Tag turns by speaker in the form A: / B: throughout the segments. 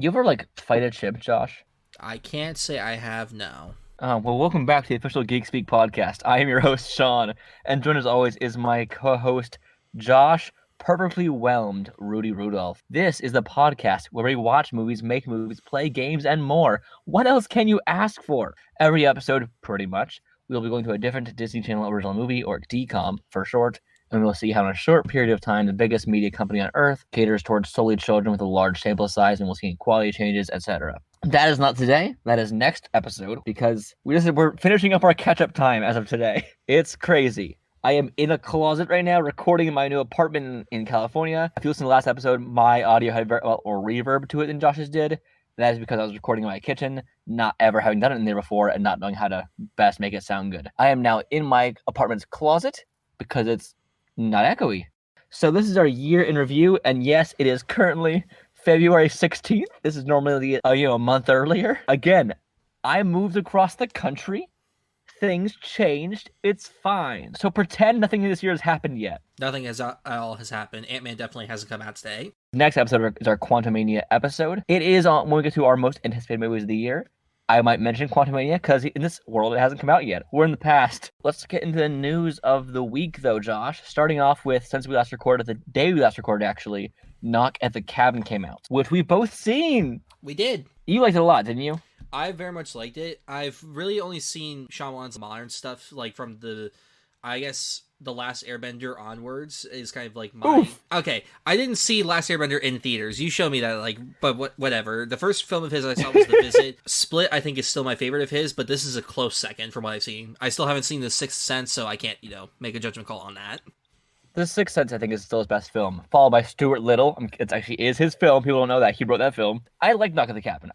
A: You ever, fight a chimp, Josh?
B: I can't say I have now.
A: Well, welcome back to the official GeekSpeak Podcast. I am your host, Sean, and joined as always is my co-host, Josh, perfectly whelmed Rudy Rudolph. This is the podcast where we watch movies, make movies, play games, and more. What else can you ask for? Every episode, pretty much, we'll be going to a different Disney Channel original movie, or DCOM for short, and we'll see how in a short period of time the biggest media company on earth caters towards solely children with a large sample size, and we'll see quality changes, etc. That is not today. That is next episode, because we're finishing up our catch-up time as of today. It's crazy. I am in a closet right now recording in my new apartment in California. If you listen to the last episode, my audio had very well or reverb to it than Josh's did. That is because I was recording in my kitchen, not ever having done it in there before and not knowing how to best make it sound good. I am now in my apartment's closet because it's not echoey. So this is our year in review, and yes, it is currently February 16th. This is normally a month earlier. Again, I moved across the country. Things changed. It's fine. So pretend nothing this year has happened yet.
B: Nothing has all has happened. Ant-Man definitely hasn't come out today.
A: Next episode is our Quantumania episode. It is on when we get to our most anticipated movies of the year. I might mention Quantumania because in this world it hasn't come out yet. We're in the past. Let's get into the news of the week, though, Josh. Starting off with, since we last recorded, the day we last recorded, actually, Knock at the Cabin came out, which we've both seen.
B: We did.
A: You liked it a lot, didn't you?
B: I very much liked it. I've really only seen Shyamalan's modern stuff, like from the Last Airbender onwards is kind of like my...
A: Oof.
B: Okay, I didn't see Last Airbender in theaters. You showed me that, but whatever. The first film of his I saw was The Visit. Split, I think, is still my favorite of his, but this is a close second from what I've seen. I still haven't seen The Sixth Sense, so I can't, make a judgment call on that.
A: The Sixth Sense, I think, is still his best film, followed by Stuart Little. It actually is his film. People don't know that. He wrote that film. I like Knock at the Cabin.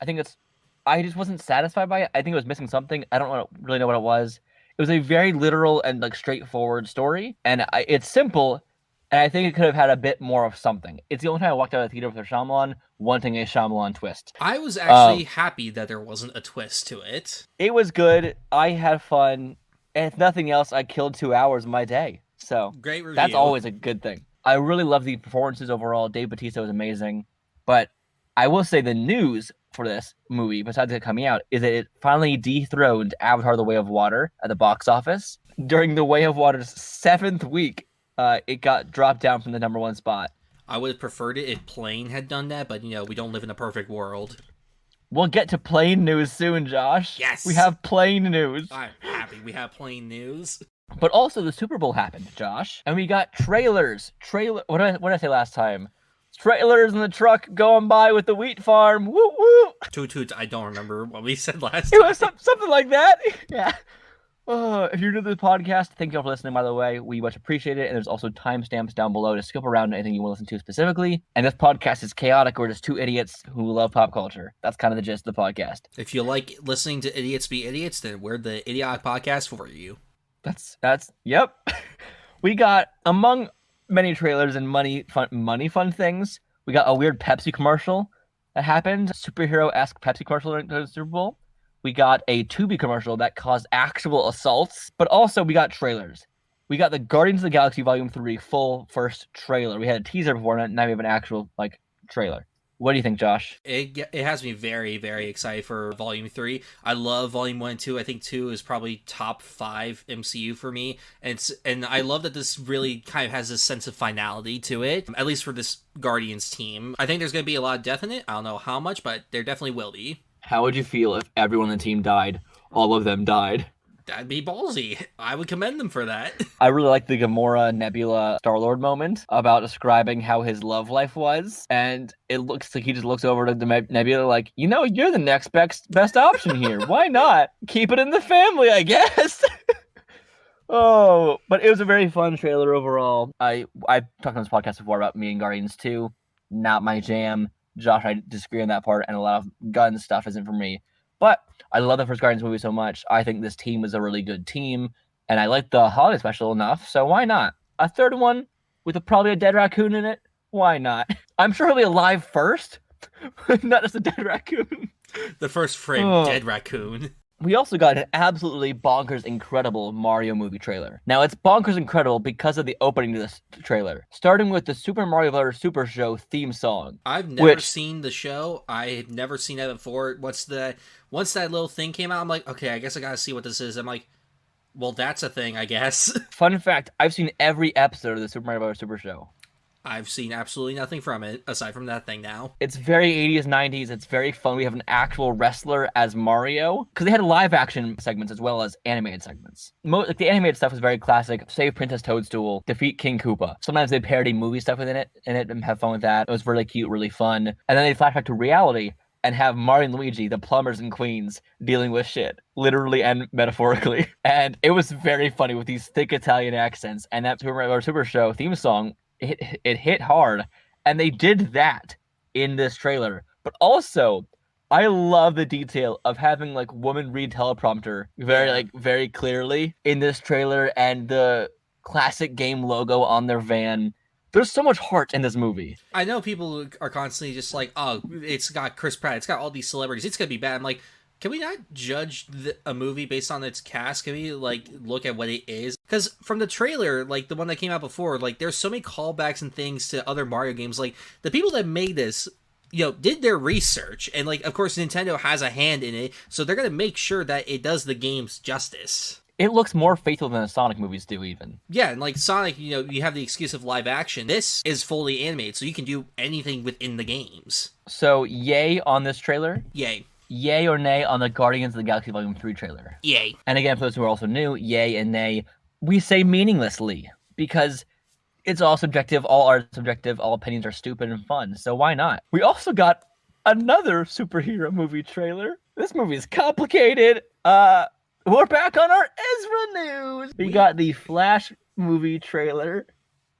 A: I just wasn't satisfied by it. I think it was missing something. I don't really know what it was. It was a very literal and straightforward story, and it's simple, and I think it could have had a bit more of something. It's the only time I walked out of the theater with a Shyamalan wanting a Shyamalan twist.
B: I was actually happy that there wasn't a twist to it.
A: It was good. I had fun, and if nothing else, I killed 2 hours of my day. So
B: great review.
A: That's always a good thing. I really love the performances overall. Dave Bautista was amazing, but I will say the news for this movie, besides it coming out, is that it finally dethroned Avatar: The Way of Water at the box office. During The Way of Water's 7th week, it got dropped down from the #1 spot.
B: I would have preferred it if Plane had done that, but, we don't live in a perfect world.
A: We'll get to Plane news soon, Josh.
B: Yes!
A: We have Plane news.
B: I'm happy we have Plane news.
A: But also the Super Bowl happened, Josh. And we got trailers. What did I say last time? Trailers in the truck going by with the wheat farm. Woo woo.
B: Toot toot. I don't remember what we said last time.
A: It was something like that. Yeah. If you're new to the podcast, thank you all for listening, by the way. We much appreciate it. And there's also timestamps down below to skip around anything you want to listen to specifically. And this podcast is chaotic. We're just two idiots who love pop culture. That's kind of the gist of the podcast.
B: If you like listening to idiots be idiots, then we're the idiotic podcast for you.
A: Yep. We got, among many trailers and money fun things, we got a weird Pepsi commercial that happened, superhero-esque Pepsi commercial during the Super Bowl. We got a Tubi commercial that caused actual assaults, but also we got trailers. We got the Guardians of the Galaxy Volume 3 full first trailer. We had a teaser before, and now we have an actual trailer. What do you think, Josh?
B: It has me very, very excited for Volume 3. I love Volume 1 and 2. I think 2 is probably top 5 MCU for me. And I love that this really kind of has this sense of finality to it, at least for this Guardians team. I think there's going to be a lot of death in it. I don't know how much, but there definitely will be.
A: How would you feel if everyone on the team died? All of them died.
B: That'd be ballsy. I would commend them for that.
A: I really like the Gamora Nebula Star-Lord moment about describing how his love life was. And it looks like he just looks over to the Nebula like, you're the next best option here. Why not? Keep it in the family, I guess. Oh, but it was a very fun trailer overall. I've talked on this podcast before about me and Guardians 2. Not my jam. Josh, I disagree on that part, and a lot of gun stuff isn't for me. But I love the first Guardians movie so much. I think this team is a really good team, and I like the holiday special enough, so why not? A third one with probably a dead raccoon in it? Why not? I'm sure he'll be alive first, not just a dead raccoon.
B: The first frame, dead raccoon.
A: We also got an absolutely bonkers incredible Mario movie trailer. Now, it's bonkers incredible because of the opening to this trailer, starting with the Super Mario Bros. Super Show theme song.
B: I've never seen the show. I've never seen that before. Once that little thing came out, I'm like, okay, I guess I gotta see what this is. I'm like, well, that's a thing, I guess.
A: Fun fact, I've seen every episode of the Super Mario Bros. Super Show.
B: I've seen absolutely nothing from it, aside from that thing now.
A: It's very 80s, 90s. It's very fun. We have an actual wrestler as Mario. Because they had live action segments as well as animated segments. Like the animated stuff was very classic. Save Princess Toadstool, defeat King Koopa. Sometimes they parody movie stuff within it and have fun with that. It was really cute, really fun. And then they flash back to reality and have Mario and Luigi, the plumbers and queens, dealing with shit, literally and metaphorically. And it was very funny with these thick Italian accents. And that Super Mario Super Show theme song, it hit hard, and they did that in this trailer. But also, I love the detail of having like woman read teleprompter very clearly in this trailer, and the classic game logo on their van. There's so much heart in this movie.
B: I know people are constantly just like, oh, it's got Chris Pratt, it's got all these celebrities, it's gonna be bad. I'm like, can we not judge a movie based on its cast? Can we, like, look at what it is? Because from the trailer, like, the one that came out before, like, there's so many callbacks and things to other Mario games. Like, the people that made this, did their research. And, like, of course, Nintendo has a hand in it. So they're going to make sure that it does the games justice.
A: It looks more faithful than the Sonic movies do, even.
B: Yeah, and like Sonic, you have the excuse of live action. This is fully animated, so you can do anything within the games.
A: So, yay on this trailer?
B: Yay.
A: Yay or nay on the Guardians of the Galaxy Volume 3 trailer?
B: Yay.
A: And again, for those who are also new, yay and nay, we say meaninglessly, because it's all subjective, all art is subjective, all opinions are stupid and fun, so why not? We also got another superhero movie trailer. This movie is complicated. We're back on our Ezra news. We got the Flash movie trailer,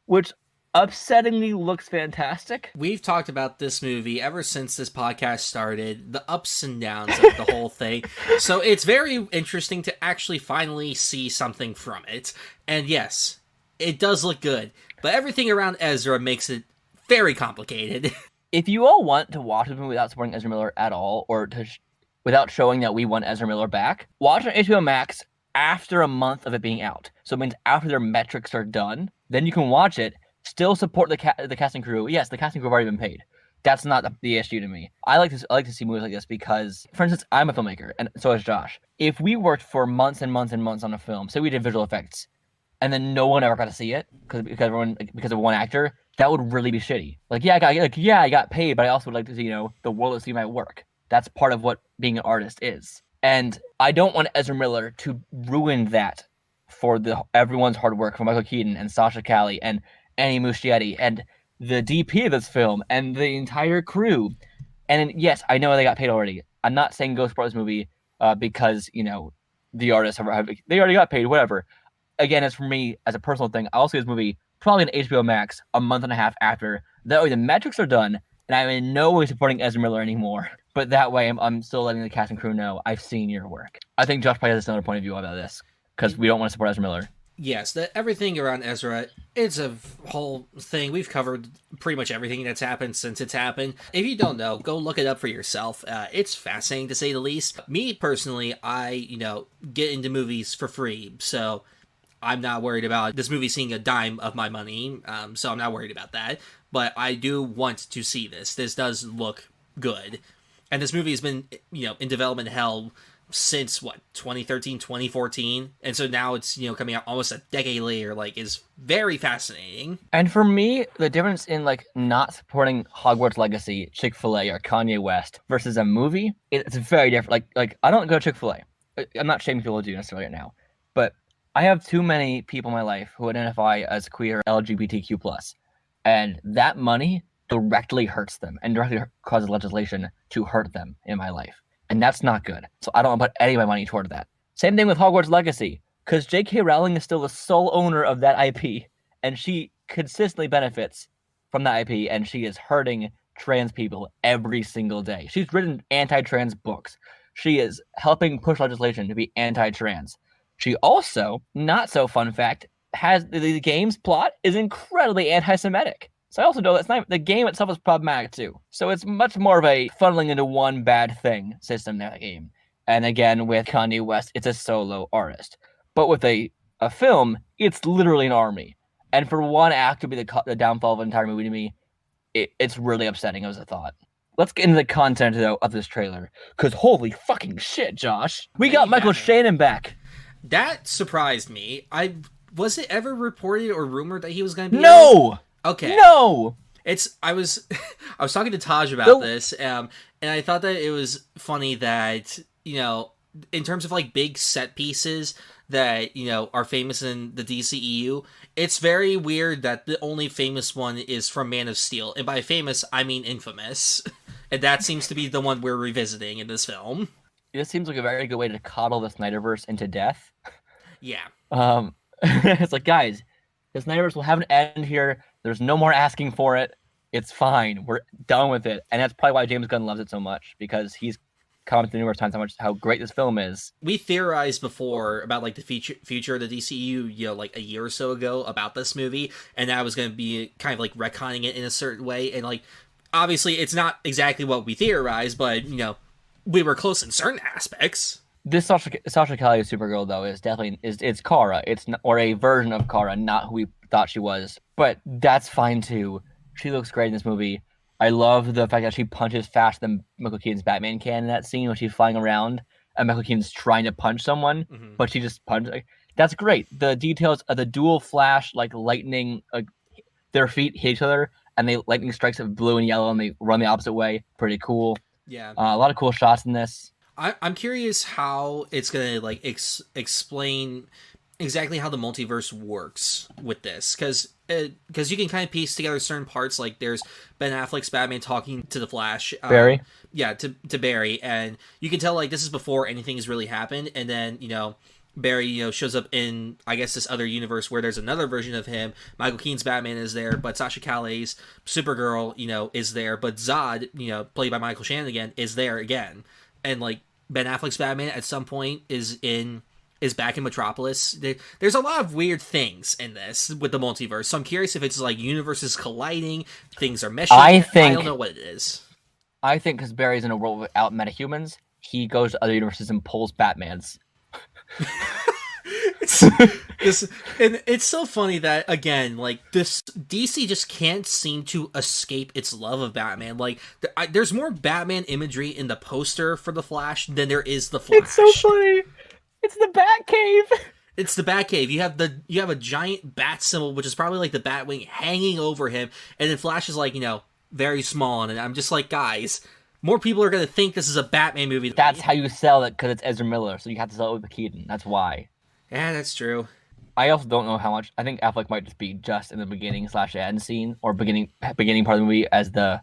A: which upsettingly looks fantastic.
B: We've talked about this movie ever since this podcast started, the ups and downs of the whole thing. So it's very interesting to actually finally see something from it. And yes, it does look good, but everything around Ezra makes it very complicated.
A: If you all want to watch this movie without supporting Ezra Miller at all, or without showing that we want Ezra Miller back, watch on HBO Max after a month of it being out. So it means after their metrics are done, then you can watch it. Still support the cast and crew. Yes, the cast and crew have already been paid. That's not the issue to me. I like to see movies like this because, for instance, I'm a filmmaker, and so is Josh. If we worked for months and months and months on a film, say we did visual effects, and then no one ever got to see it because of one actor, that would really be shitty. I got paid, but I also would like to see the world to see my work. That's part of what being an artist is, and I don't want Ezra Miller to ruin that for everyone's hard work, for Michael Keaton and Sasha Calle and Annie Muschietti and the DP of this film and the entire crew. And yes, I know they got paid already. I'm not saying go support this movie because the artists they already got paid, whatever. Again, it's for me as a personal thing. I'll see this movie probably on HBO Max a month and a half after. That way the metrics are done and I'm in no way supporting Ezra Miller anymore. But that way I'm still letting the cast and crew know I've seen your work. I think Josh probably has another point of view about this because we don't want to support Ezra Miller.
B: Yes, everything around Ezra, it's a whole thing. We've covered pretty much everything that's happened since it's happened. If you don't know, go look it up for yourself. It's fascinating to say the least. Me, personally, I, get into movies for free, so I'm not worried about this movie seeing a dime of my money, so I'm not worried about that. But I do want to see this. This does look good. And this movie has been, in development hell since 2013, 2014, and so now it's coming out almost a decade later. Is very fascinating. And
A: for me, the difference in not supporting Hogwarts Legacy, Chick-fil-A, or Kanye West versus a movie, it's very different. Like I don't go to Chick-fil-A. I'm not shaming people who do necessarily right now, but I have too many people in my life who identify as queer, LGBTQ+, and that money directly hurts them and directly causes legislation to hurt them in my life. And that's not good. So I don't want to put any of my money toward that. Same thing with Hogwarts Legacy, because J.K. Rowling is still the sole owner of that IP, and she consistently benefits from that IP, and she is hurting trans people every single day. She's written anti-trans books. She is helping push legislation to be anti-trans. She also, not so fun fact, has the game's plot is incredibly anti-Semitic. So I also know that's not the game itself is problematic too. So it's much more of a funneling into one bad thing system in that game. And again, with Kanye West, it's a solo artist. But with a film, it's literally an army. And for one act to be the downfall of an entire movie to me, it's really upsetting as a thought. Let's get into the content, though, of this trailer. Because holy fucking shit, Josh. We got Michael Shannon back.
B: That surprised me. Was it ever reported or rumored that he was going to be
A: No!
B: Okay.
A: No!
B: I was talking to Taj about this, and I thought that it was funny that, in terms of like big set pieces that, are famous in the DCEU, it's very weird that the only famous one is from Man of Steel. And by famous, I mean infamous. And that seems to be the one we're revisiting in this film.
A: It seems like a very good way to coddle the Snyderverse into death.
B: Yeah.
A: It's like, guys, the Snyderverse will have an end here. There's no more asking for it. It's fine. We're done with it. And that's probably why James Gunn loves it so much, because he's commented numerous times how great this film is.
B: We theorized before about like the future of the DCU, like a year or so ago about this movie, and that was going to be kind of like retconning it in a certain way. And like, obviously, it's not exactly what we theorized, but we were close in certain aspects.
A: This Sasha Calle Supergirl, though, is definitely it's Kara. It's not, or a version of Kara, not who we thought she was. But that's fine too. She looks great in this movie. I love the fact that she punches faster than Michael Keaton's Batman can in that scene when she's flying around and Michael Keaton's trying to punch someone, but she just punches. That's great. The details of the dual flash, like lightning, their feet hit each other and lightning strikes of blue and yellow and they run the opposite way. Pretty cool.
B: Yeah.
A: A lot of cool shots in this.
B: I'm curious how it's gonna like explain exactly how the multiverse works with this, because you can kind of piece together certain parts. Like there's Ben Affleck's Batman talking to the Flash,
A: Barry,
B: to Barry, and you can tell like this is before anything has really happened, and then Barry shows up in, I guess, this other universe where there's another version of him. Michael Keaton's Batman is there, but Sasha Calle's Supergirl is there, but Zod, played by Michael Shannon again, is there again, and like Ben Affleck's Batman at some point is back in Metropolis. There's a lot of weird things in this with the multiverse. So I'm curious if it's like universes colliding, things are meshing. I don't know what it is.
A: I think because Barry's in a world without metahumans, he goes to other universes and pulls Batmans.
B: And it's so funny that, again, like this DC just can't seem to escape its love of Batman. Like there's more Batman imagery in the poster for the Flash than there is the Flash.
A: It's so funny. It's the Batcave.
B: It's the Batcave. You have a giant bat symbol, which is probably like the Batwing hanging over him, and then Flash is like very small, and I'm just like, guys, more people are gonna think this is a Batman movie.
A: That's how you sell it, because it's Ezra Miller, so you have to sell it with Keaton. That's why.
B: Yeah, that's true.
A: I also don't know how much. I think Affleck might just be just in the beginning / end scene, or beginning part of the movie as the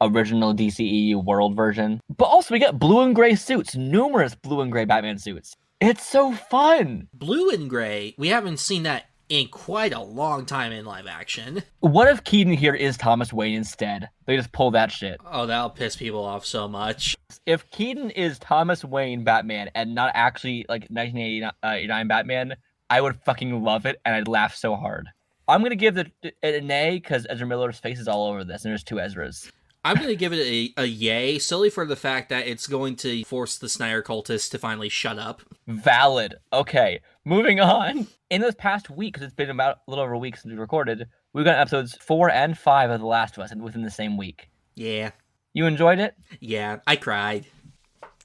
A: original DCEU world version. But also we get blue and gray suits, numerous blue and gray Batman suits. It's so fun.
B: Blue and gray. We haven't seen that in quite a long time in live action.
A: What if Keaton here is Thomas Wayne instead? They just pull that shit.
B: Oh, that'll piss people off so much.
A: If Keaton is Thomas Wayne Batman and not actually like 1989 Batman, I would fucking love it, and I'd laugh so hard. I'm gonna give it an A because Ezra Miller's face is all over this, and there's two Ezras.
B: I'm going to give it a yay, solely for the fact that it's going to force the Snyder cultists to finally shut up.
A: Valid. Okay, moving on. In this past week, because it's been about a little over a week since we recorded, we've got episodes 4 and 5 of The Last of Us within the same week.
B: Yeah.
A: You enjoyed it?
B: Yeah, I cried.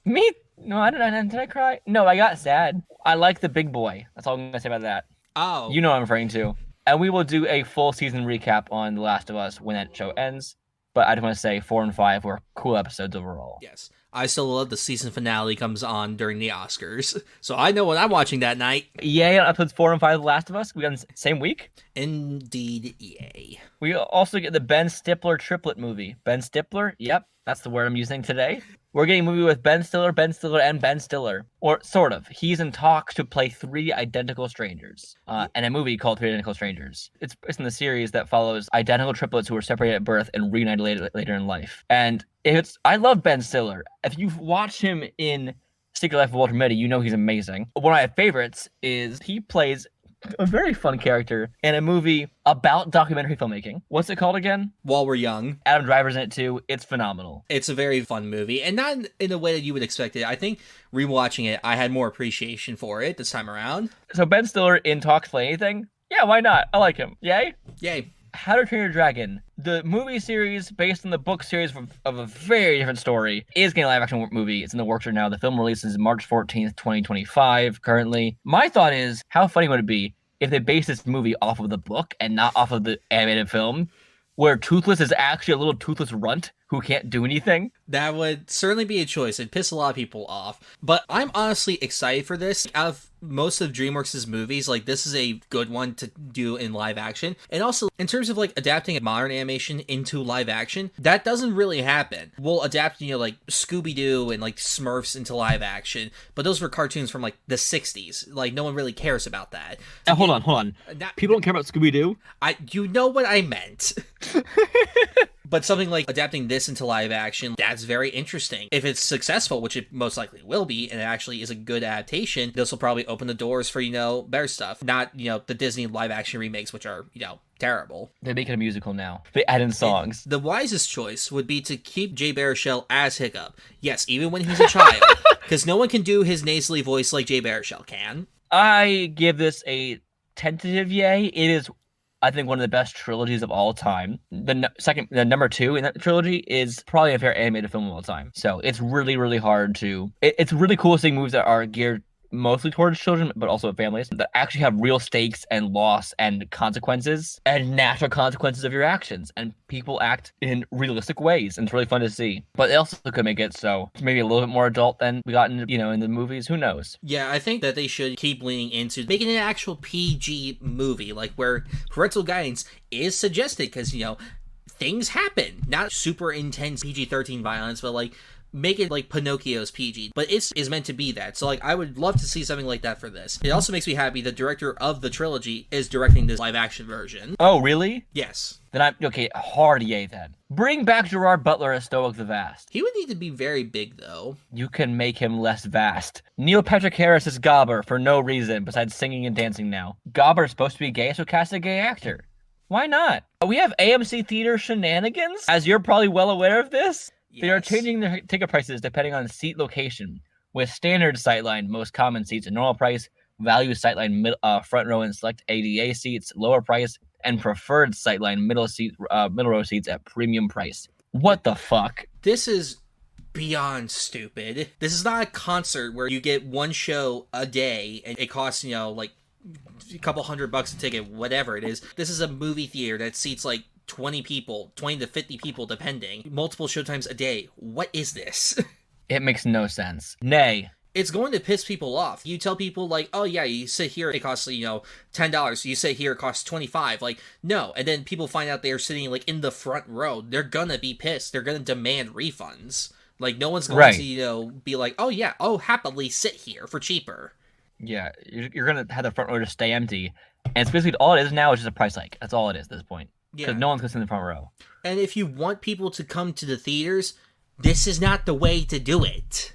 A: Me? No, I didn't. Did I cry? No, I got sad. I like the big boy. That's all I'm going to say about that.
B: Oh.
A: You know what I'm referring to. And we will do a full season recap on The Last of Us when that show ends. But I just want to say 4 and 5 were cool episodes overall.
B: Yes. I still love the season finale comes on during the Oscars. So I know what I'm watching that night.
A: Yay, on episodes 4 and 5 of The Last of Us. We got the same week.
B: Indeed, yay.
A: We also get the Ben Stiller triplet movie. Ben Stiller? Yep, that's the word I'm using today. We're getting a movie with Ben Stiller, and Ben Stiller. Or sort of. He's in talks to play 3 identical strangers. And a movie called 3 Identical Strangers. It's in the series that follows identical triplets who were separated at birth and reunited later in life. And I love Ben Stiller. If you've watched him in Secret Life of Walter Mitty, you know he's amazing. One of my favorites is he plays A very fun character in a movie about documentary filmmaking. What's it called again?
B: While We're Young.
A: Adam Driver's in it too. It's phenomenal.
B: It's a very fun movie, and not in a way that you would expect it. I think rewatching it, I had more appreciation for it this time around.
A: So Ben Stiller in Talks Play Anything? Yeah, why not? I like him. Yay?
B: Yay.
A: How to Train Your Dragon, the movie series based on the book series of a very different story, is getting a live-action movie. It's in the works right now. The film releases March 14th, 2025, currently. My thought is, how funny would it be if they based this movie off of the book and not off of the animated film, where Toothless is actually a little toothless runt who can't do anything?
B: That would certainly be a choice. It'd piss a lot of people off. But I'm honestly excited for this. Out of most of DreamWorks' movies, like, this is a good one to do in live action. And also, in terms of, like, adapting modern animation into live action, that doesn't really happen. We'll adapt, like, Scooby-Doo and, like, Smurfs into live action, but those were cartoons from, like, the 60s. Like, no one really cares about that.
A: Now, hold on. People don't care about Scooby-Doo?
B: You know what I meant. But something like adapting this into live action, that's very interesting. If it's successful, which it most likely will be, and it actually is a good adaptation, this will probably open the doors for, better stuff. Not, the Disney live action remakes, which are, terrible.
A: They make it a musical now. They add in songs.
B: And the wisest choice would be to keep Jay Baruchel as Hiccup. Yes, even when he's a child. Because no one can do his nasally voice like Jay Baruchel can.
A: I give this a tentative yay. It is, I think, one of the best trilogies of all time. The number 2 in that trilogy is probably a favorite animated film of all time. So it's really, really hard to... It's really cool seeing movies that are geared mostly towards children, but also families, that actually have real stakes and loss and consequences and natural consequences of your actions. And people act in realistic ways, and it's really fun to see. But they also could make it so maybe a little bit more adult than we got in, in the movies. Who knows?
B: Yeah, I think that they should keep leaning into making an actual PG movie, like where parental guidance is suggested, because, things happen. Not super intense PG-13 violence, but, like, make it like Pinocchio's PG, but it is meant to be that. So, like, I would love to see something like that for this. It also makes me happy the director of the trilogy is directing this live action version.
A: Oh, really?
B: Yes.
A: Then I'm okay. Hard yay then. Bring back Gerard Butler as Stoic the Vast.
B: He would need to be very big, though.
A: You can make him less vast. Neil Patrick Harris is Gobber for no reason besides singing and dancing now. Gobber is supposed to be gay, so cast a gay actor. Why not? We have AMC Theater Shenanigans, as you're probably well aware of this. Yes. They are changing their ticket prices depending on seat location, with standard sightline, most common seats at normal price, value sightline, front row and select ADA seats, lower price, and preferred sightline, middle row seats at premium price. What the fuck?
B: This is beyond stupid. This is not a concert where you get one show a day and it costs, like a couple $100 a ticket, whatever it is. This is a movie theater that seats like 20 to 50 people, depending. Multiple showtimes a day. What is this?
A: It makes no sense. Nay.
B: It's going to piss people off. You tell people, like, oh yeah, you sit here, it costs, $10. You sit here, it costs $25. Like, no. And then people find out they're sitting, like, in the front row. They're gonna be pissed. They're gonna demand refunds. Like, no one's going to, be like, oh yeah, happily sit here for cheaper.
A: Yeah, you're gonna have the front row just stay empty. And it's basically all it is now is just a price hike. That's all it is at this point. Because no one's going to sit in the front row.
B: And if you want people to come to the theaters, this is not the way to do it.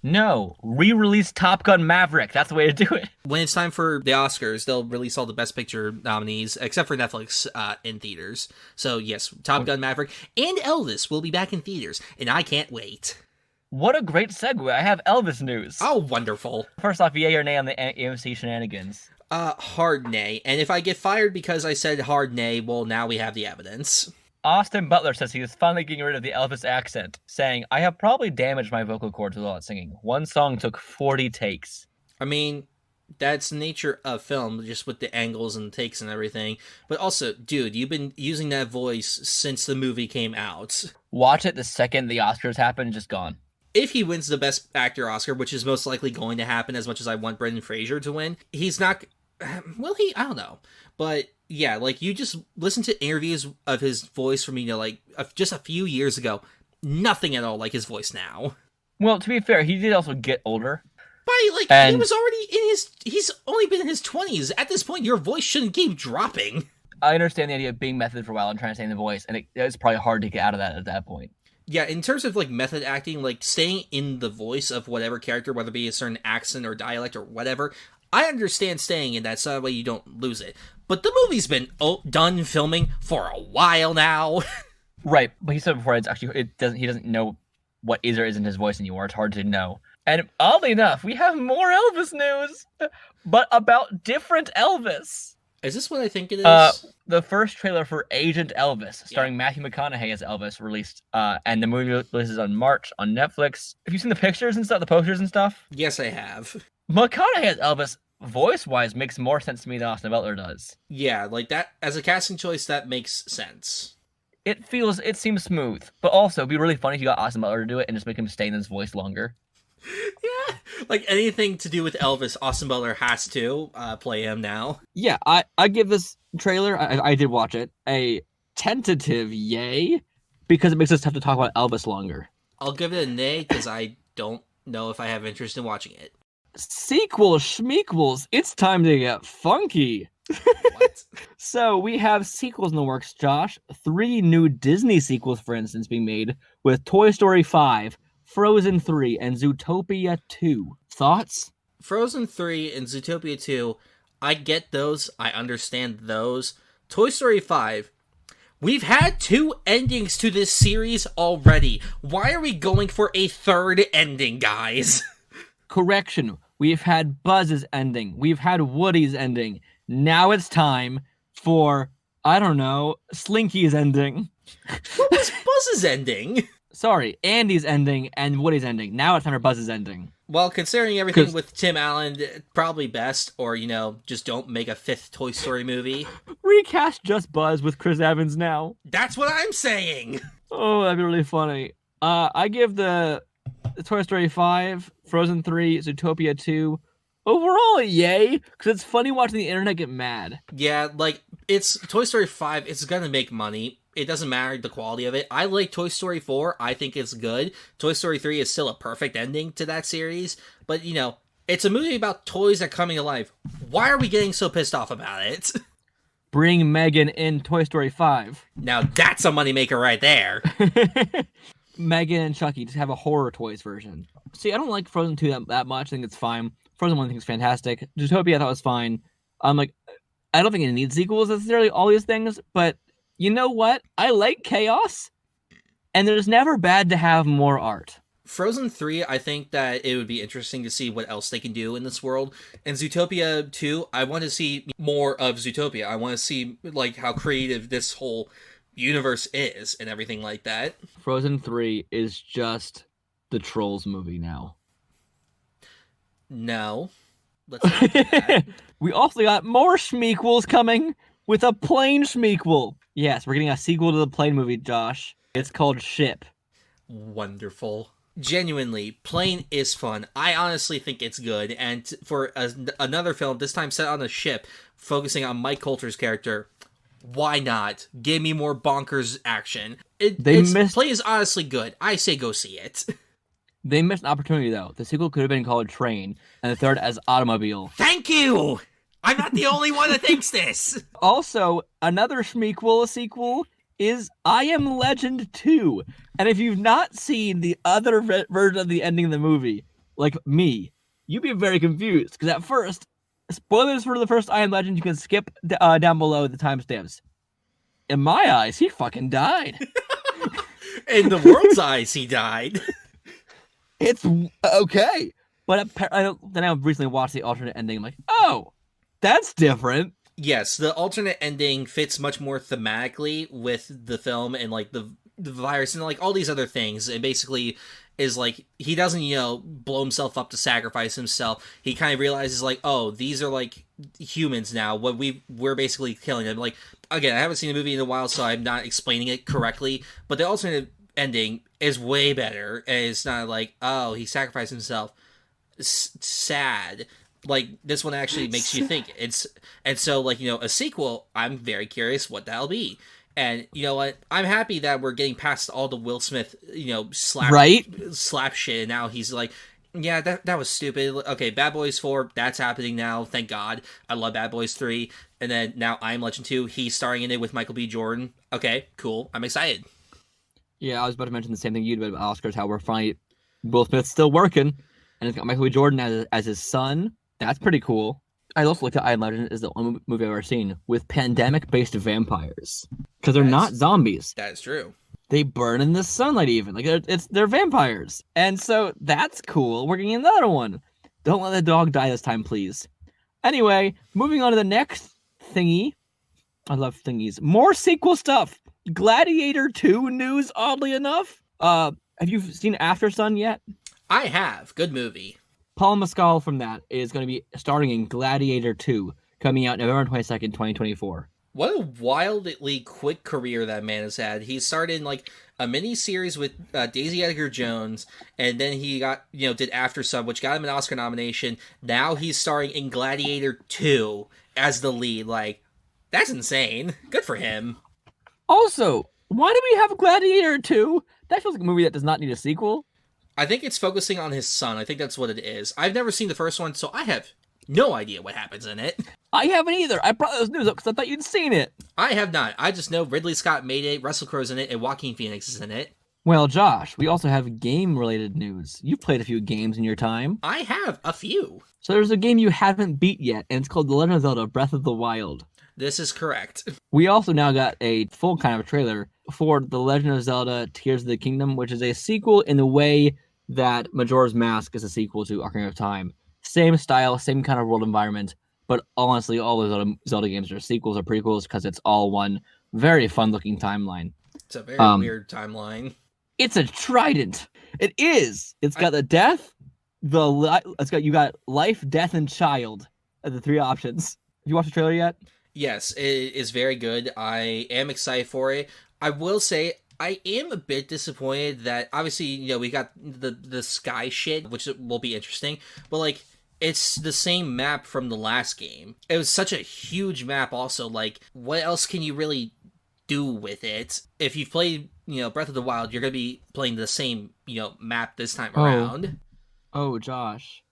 A: No. Re-release Top Gun Maverick. That's the way to do it.
B: When it's time for the Oscars, they'll release all the Best Picture nominees, except for Netflix, in theaters. So, yes, Top Gun Maverick and Elvis will be back in theaters, and I can't wait.
A: What a great segue. I have Elvis news.
B: Oh, wonderful.
A: First off, yay or nay on the AMC Shenanigans?
B: Hard nay. And if I get fired because I said hard nay, well, now we have the evidence.
A: Austin Butler says he is finally getting rid of the Elvis accent, saying, I have probably damaged my vocal cords with all that singing. One song took 40 takes.
B: I mean, that's the nature of film, just with the angles and takes and everything. But also, dude, you've been using that voice since the movie came out.
A: Watch it the second the Oscars happen, just gone.
B: If he wins the Best Actor Oscar, which is most likely going to happen as much as I want Brendan Fraser to win, he's not... Will he? I don't know. But yeah, like, you just listen to interviews of his voice from, just a few years ago. Nothing at all like his voice now.
A: Well, to be fair, he did also get older.
B: But, he was already he's only been in his 20s. At this point, your voice shouldn't keep dropping.
A: I understand the idea of being method for a while and trying to stay in the voice, and it's probably hard to get out of that at that point.
B: Yeah, in terms of, method acting, staying in the voice of whatever character, whether it be a certain accent or dialect or whatever, I understand staying in that so that way you don't lose it. But the movie's been done filming for a while now.
A: Right, but he said before he doesn't know what is or isn't his voice anymore. It's hard to know. And oddly enough, we have more Elvis news, but about different Elvis.
B: Is this what I think it is?
A: The first trailer for Agent Elvis, starring Matthew McConaughey as Elvis, released, and the movie releases on March on Netflix. Have you seen the pictures and stuff, the posters and stuff?
B: Yes, I have.
A: McConaughey as Elvis, voice-wise, makes more sense to me than Austin Butler does.
B: Yeah, like that, as a casting choice, that makes sense.
A: It seems smooth, but also it'd be really funny if you got Austin Butler to do it and just make him stay in his voice longer.
B: Yeah, like anything to do with Elvis, Austin Butler has to play him now.
A: Yeah, I give this trailer, I did watch it, a tentative yay, because it makes us have to talk about Elvis longer.
B: I'll give it a nay, because I don't know if I have interest in watching it.
A: Sequel schmequels, it's time to get funky.
B: What?
A: So we have sequels in the works, Josh. 3 new Disney sequels, for instance, being made with Toy Story 5, Frozen 3, and Zootopia 2. Thoughts?
B: Frozen 3 and Zootopia 2, I get those. I understand those. Toy Story 5, we've had 2 endings to this series already. Why are we going for a third ending, guys?
A: Correction. We've had Buzz's ending. We've had Woody's ending. Now it's time for, I don't know, Slinky's ending.
B: What was Buzz's ending?
A: Sorry, Andy's ending and Woody's ending. Now it's time for Buzz's ending.
B: Well, considering everything with Tim Allen, probably best, or, just don't make a 5th Toy Story movie.
A: Recast just Buzz with Chris Evans now.
B: That's what I'm saying!
A: Oh, that'd be really funny. I give the Toy Story 5, Frozen 3, Zootopia 2, overall a yay, because it's funny watching the internet get mad.
B: Yeah, like, it's Toy Story 5, it's gonna make money. It doesn't matter the quality of it. I like Toy Story 4. I think it's good. Toy Story 3 is still a perfect ending to that series. But, it's a movie about toys that are coming to life. Why are we getting so pissed off about it?
A: Bring Megan in Toy Story 5.
B: Now that's a moneymaker right there.
A: Megan and Chucky just have a horror toys version. See, I don't like Frozen 2 that much. I think it's fine. Frozen 1 I think is fantastic. Zootopia I thought was fine. I don't think it needs sequels necessarily, all these things, but you know what? I like chaos, and it's never bad to have more art.
B: Frozen 3, I think that it would be interesting to see what else they can do in this world. And Zootopia 2, I want to see more of Zootopia. I want to see, how creative this whole universe is and everything like that.
A: Frozen 3 is just the Trolls movie now.
B: No. Let's not do that.
A: We also got more Schmequels coming with a plane Schmequel. Yes, we're getting a sequel to the plane movie, Josh. It's called Ship.
B: Wonderful. Genuinely, Plane is fun. I honestly think it's good. And for another film, this time set on a ship, focusing on Mike Coulter's character, why not? Give me more bonkers action. Plane is honestly good. I say go see it.
A: They missed an opportunity, though. The sequel could have been called Train, and the third as Automobile.
B: Thank you! I'm not the only one that thinks this!
A: Also, another Schmequel sequel is I Am Legend 2. And if you've not seen the other version of the ending of the movie, like me, you'd be very confused. Because at first, spoilers for the first I Am Legend, you can skip down below the timestamps. In my eyes, he fucking died.
B: In the world's eyes, he died.
A: It's okay. But then I recently watched the alternate ending. I'm like, oh, that's different.
B: Yes, the alternate ending fits much more thematically with the film and the virus and all these other things. It basically is he doesn't blow himself up to sacrifice himself. He kind of realizes oh, these are humans now. What we're basically killing them. Again, I haven't seen the movie in a while, so I'm not explaining it correctly. But the alternate ending is way better. And it's not oh, he sacrificed himself. Sad. This one actually makes you think. So a sequel, I'm very curious what that'll be. And you know what? I'm happy that we're getting past all the Will Smith, slap shit. And now he's yeah, that was stupid. Okay, Bad Boys 4, that's happening now. Thank God. I love Bad Boys 3. And then now I Am Legend 2, he's starring in it with Michael B. Jordan. Okay, cool. I'm excited.
A: Yeah, I was about to mention the same thing you did about Oscars, how we're finally, Will Smith's still working, and it's got Michael B. Jordan as his son. That's pretty cool. I also looked at I Am Legend is the only movie I've ever seen with pandemic-based vampires. Because they're not zombies.
B: That's true.
A: They burn in the sunlight even. Like they're vampires. And so that's cool. We're getting another one. Don't let the dog die this time, please. Anyway, moving on to the next thingy. I love thingies. More sequel stuff. Gladiator 2 news, oddly enough. Have you seen After Sun yet?
B: I have. Good movie.
A: Paul Mescal from that is going to be starring in Gladiator 2, coming out November 22nd, 2024.
B: What a wildly quick career that man has had. He started in like a mini series with Daisy Edgar Jones, and then he got did After Sun, which got him an Oscar nomination. Now he's starring in Gladiator 2 as the lead. Like, that's insane. Good for him.
A: Also, why do we have Gladiator 2? That feels like a movie that does not need a sequel.
B: I think it's focusing on his son. I think that's what it is. I've never seen the first one, so I have no idea what happens in it.
A: I haven't either. I brought those news up because I thought you'd seen it.
B: I have not. I just know Ridley Scott made it, Russell Crowe's in it, and Joaquin Phoenix is in it.
A: Well, Josh, we also have game-related news. You've played a few games in your time.
B: I have a few.
A: So there's a game you haven't beat yet, and it's called The Legend of Zelda: Breath of the Wild.
B: This is correct.
A: We also now got a full kind of trailer for The Legend of Zelda: Tears of the Kingdom, which is a sequel in the way that Majora's Mask is a sequel to Ocarina of Time. Same style, same kind of world environment, but honestly, all the Zelda games are sequels or prequels because it's all one very fun-looking timeline.
B: It's a very weird timeline.
A: It's a trident. It is. It's got the death, you got life, death, and child are the three options. Have you watched the trailer yet?
B: Yes, it is very good. I am excited for it. I will say I am a bit disappointed that obviously, we got the sky shit, which will be interesting, but like it's the same map from the last game. It was such a huge map also. Like, what else can you really do with it? If you've played, Breath of the Wild, you're going to be playing the same, map this time around.
A: Oh, Josh.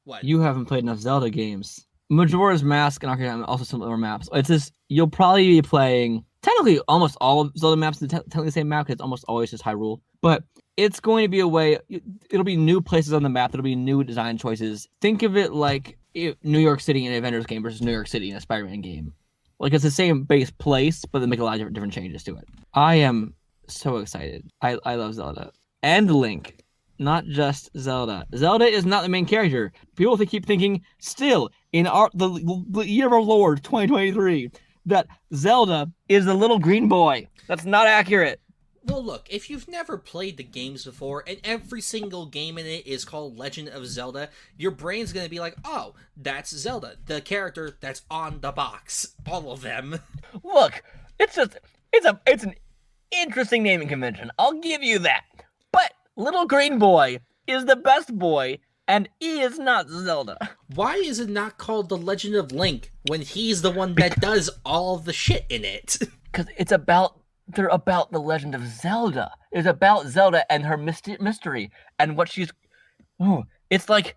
B: What?
A: You haven't played enough Zelda games. Majora's Mask and Ocarina of Time are also similar maps. It's just, you'll probably be playing, technically, almost all Zelda maps are technically the same map because it's almost always just Hyrule. But it's going to be a way, it'll be new places on the map, it'll be new design choices. Think of it like New York City in an Avengers game versus New York City in a Spider-Man game. Like, it's the same base place, but they make a lot of different changes to it. I am so excited. I love Zelda. And Link. Not just Zelda. Zelda is not the main character. People keep thinking, still, in the year of our Lord, 2023, that Zelda is the little green boy. That's not accurate.
B: Well, look, if you've never played the games before, and every single game in it is called Legend of Zelda, your brain's gonna be like, oh, that's Zelda, the character that's on the box. All of them.
A: Look, it's an interesting naming convention. I'll give you that. But Little Green Boy is the best boy, and he is not Zelda.
B: Why is it not called The Legend of Link when he's the one that does all the shit in it?
A: Because they're about the Legend of Zelda. It's about Zelda and her mystery and what she's. Oh, it's like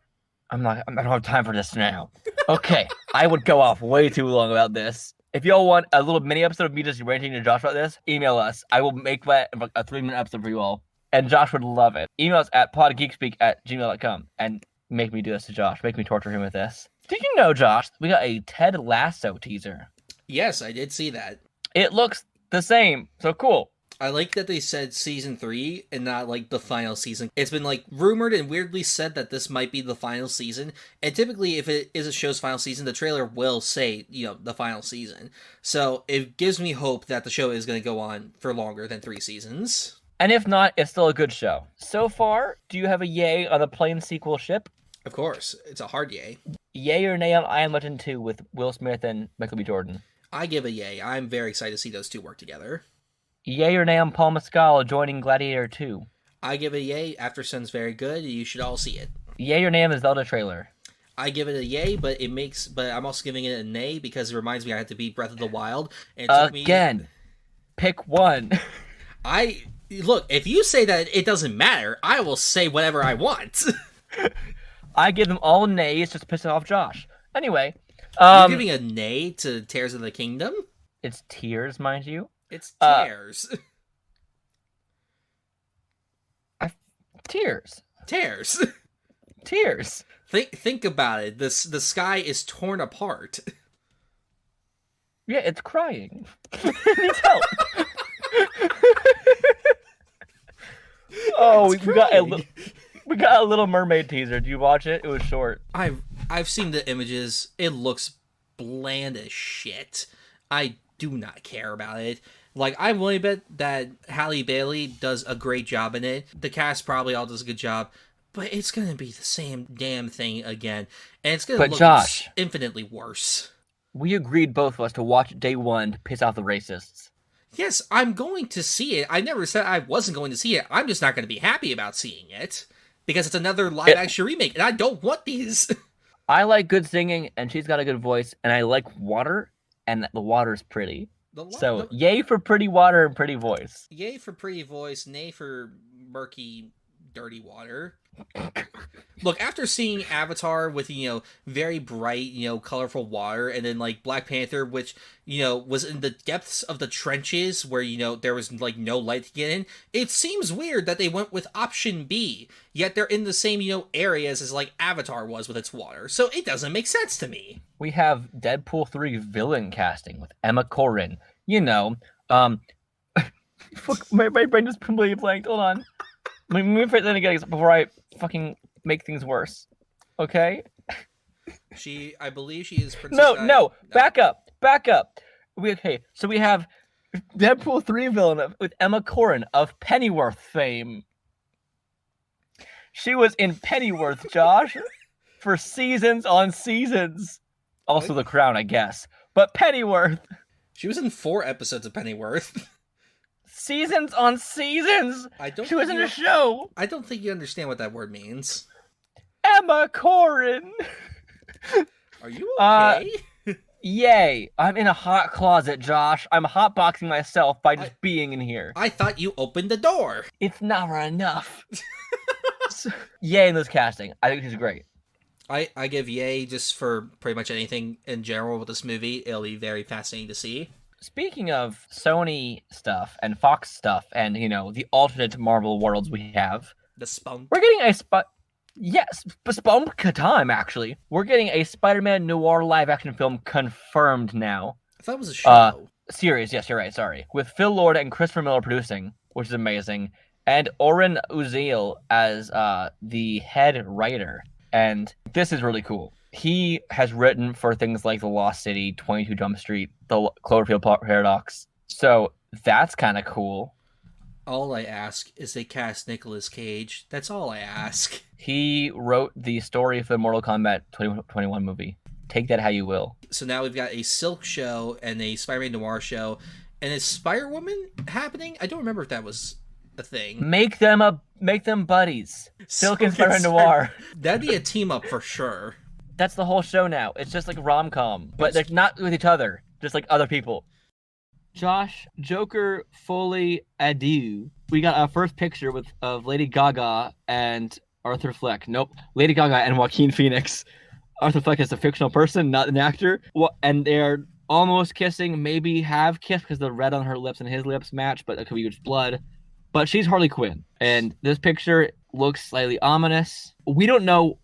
A: I don't have time for this now. Okay, I would go off way too long about this. If y'all want a little mini episode of me just ranting to Josh about this, email us. I will make that a 3-minute episode for you all. And Josh would love it. Email us at podgeekspeak@gmail.com and make me do this to Josh. Make me torture him with this. Did you know, Josh, we got a Ted Lasso teaser?
B: Yes, I did see that.
A: It looks the same. So cool.
B: I like that they said season 3 and not like the final season. It's been like rumored and weirdly said that this might be the final season. And typically if it is a show's final season, the trailer will say, the final season. So it gives me hope that the show is going to go on for longer than 3 seasons.
A: And if not, it's still a good show. So far, do you have a yay on the plane sequel ship?
B: Of course. It's a hard yay.
A: Yay or nay on I Am Legend 2 with Will Smith and Michael B. Jordan?
B: I give a yay. I'm very excited to see those two work together.
A: Yay or nay on Paul Mescal joining Gladiator 2?
B: I give it a yay. After Sun's very good. You should all see it.
A: Yay or nay on the Zelda trailer?
B: I give it a yay, but I'm also giving it a nay because it reminds me I had to beat Breath of the Wild. And
A: Again, pick one.
B: Look, if you say that it doesn't matter, I will say whatever I want.
A: I give them all nays just to piss off Josh. Anyway.
B: You're giving a nay to Tears of the Kingdom?
A: It's tears, mind you.
B: It's tears.
A: Tears.
B: Tears.
A: Tears.
B: Think about it. The sky is torn apart.
A: Yeah, it's crying. It needs help. Oh, we got a Little Mermaid teaser. Did you watch it? It was short.
B: I've seen the images. It looks bland as shit. I do not care about it. Like, I really bet that Halle Bailey does a great job in it. The cast probably all does a good job. But it's going to be the same damn thing again. And it's going to look
A: Josh,
B: infinitely worse.
A: We agreed, both of us, to watch it day one to piss off the racists.
B: Yes, I'm going to see it. I never said I wasn't going to see it. I'm just not going to be happy about seeing it. Because it's another live-action remake, and I don't want these.
A: I like good singing, and she's got a good voice, and I like water, and the water's pretty. Yay for pretty water and pretty voice.
B: Yay for pretty voice, nay for murky, dirty water. Look, after seeing Avatar with, very bright, colorful water, and then, like, Black Panther, which, was in the depths of the trenches where, there was, like, no light to get in, it seems weird that they went with option B, yet they're in the same, areas as, like, Avatar was with its water, so it doesn't make sense to me.
A: We have Deadpool 3 villain casting with Emma Corrin. Fuck, my brain just completely blanked. Hold on. Let me phrase that again before I fucking make things worse. Okay?
B: I believe she is Princess
A: No, back up. So we have Deadpool 3 villain with Emma Corrin of Pennyworth fame. She was in Pennyworth, Josh, for seasons on seasons. Also The Crown, I guess. But Pennyworth.
B: She was in 4 episodes of Pennyworth.
A: Seasons on seasons. She was in a show.
B: I don't think you understand what that word means.
A: Emma Corrin.
B: Are you okay?
A: Yay. I'm in a hot closet, Josh. I'm hotboxing myself by just being in here.
B: I thought you opened the door.
A: It's never enough. Yay in this casting. I think she's great.
B: I give yay just for pretty much anything in general with this movie. It'll be very fascinating to see.
A: Speaking of Sony stuff and Fox stuff and, the alternate Marvel worlds we have.
B: The spunk.
A: We're getting spunk time, actually. We're getting a Spider-Man Noir live-action film confirmed now.
B: I thought it was a show.
A: Series, yes, you're right, sorry. With Phil Lord and Christopher Miller producing, which is amazing. And Oren Uziel as the head writer. And this is really cool. He has written for things like The Lost City, 22 Jump Street, The Cloverfield Paradox. So that's kind of cool.
B: All I ask is they cast Nicolas Cage. That's all I ask.
A: He wrote the story for the Mortal Kombat 2021 movie. Take that how you will.
B: So now we've got a Silk show and a Spider-Man Noir show. And is Spider-Woman happening? I don't remember if that was a thing.
A: Make them buddies. Silk and Spider-Man Noir.
B: That'd be a team up for sure.
A: That's the whole show now. It's just like rom-com, but they're not with each other, just like other people. Josh, Joker fully adieu. We got our first picture of Lady Gaga and Arthur Fleck. Nope, Lady Gaga and Joaquin Phoenix. Arthur Fleck is a fictional person, not an actor. And they're almost kissing, maybe have kissed because the red on her lips and his lips match, but it could be just blood. But she's Harley Quinn, and this picture looks slightly ominous. We don't know.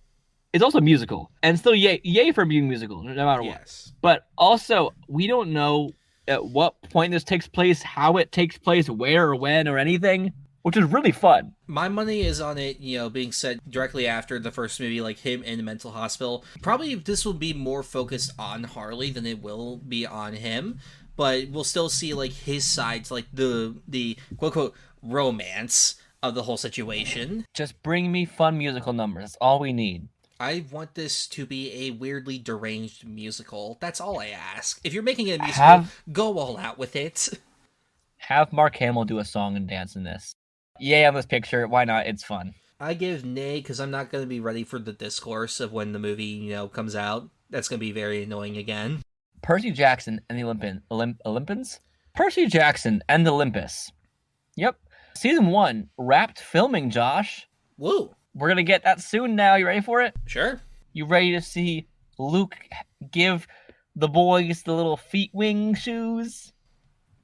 A: It's also musical, and still yay for being musical, no matter what.
B: Yes.
A: But also, we don't know at what point this takes place, how it takes place, where or when or anything, which is really fun.
B: My money is on it, being set directly after the first movie, like him in the mental hospital. Probably this will be more focused on Harley than it will be on him, but we'll still see like his sides, like the quote-unquote romance of the whole situation.
A: Just bring me fun musical numbers. That's all we need.
B: I want this to be a weirdly deranged musical. That's all I ask. If you're making it a musical, go all out with it.
A: Have Mark Hamill do a song and dance in this. Yay on this picture. Why not? It's fun.
B: I give nay because I'm not going to be ready for the discourse of when the movie, comes out. That's going to be very annoying again.
A: Percy Jackson and the Olympians? Percy Jackson and the Olympus. Yep. Season 1 wrapped filming, Josh.
B: Woo.
A: We're going to get that soon now. You ready for it?
B: Sure.
A: You ready to see Luke give the boys the little feet wing shoes?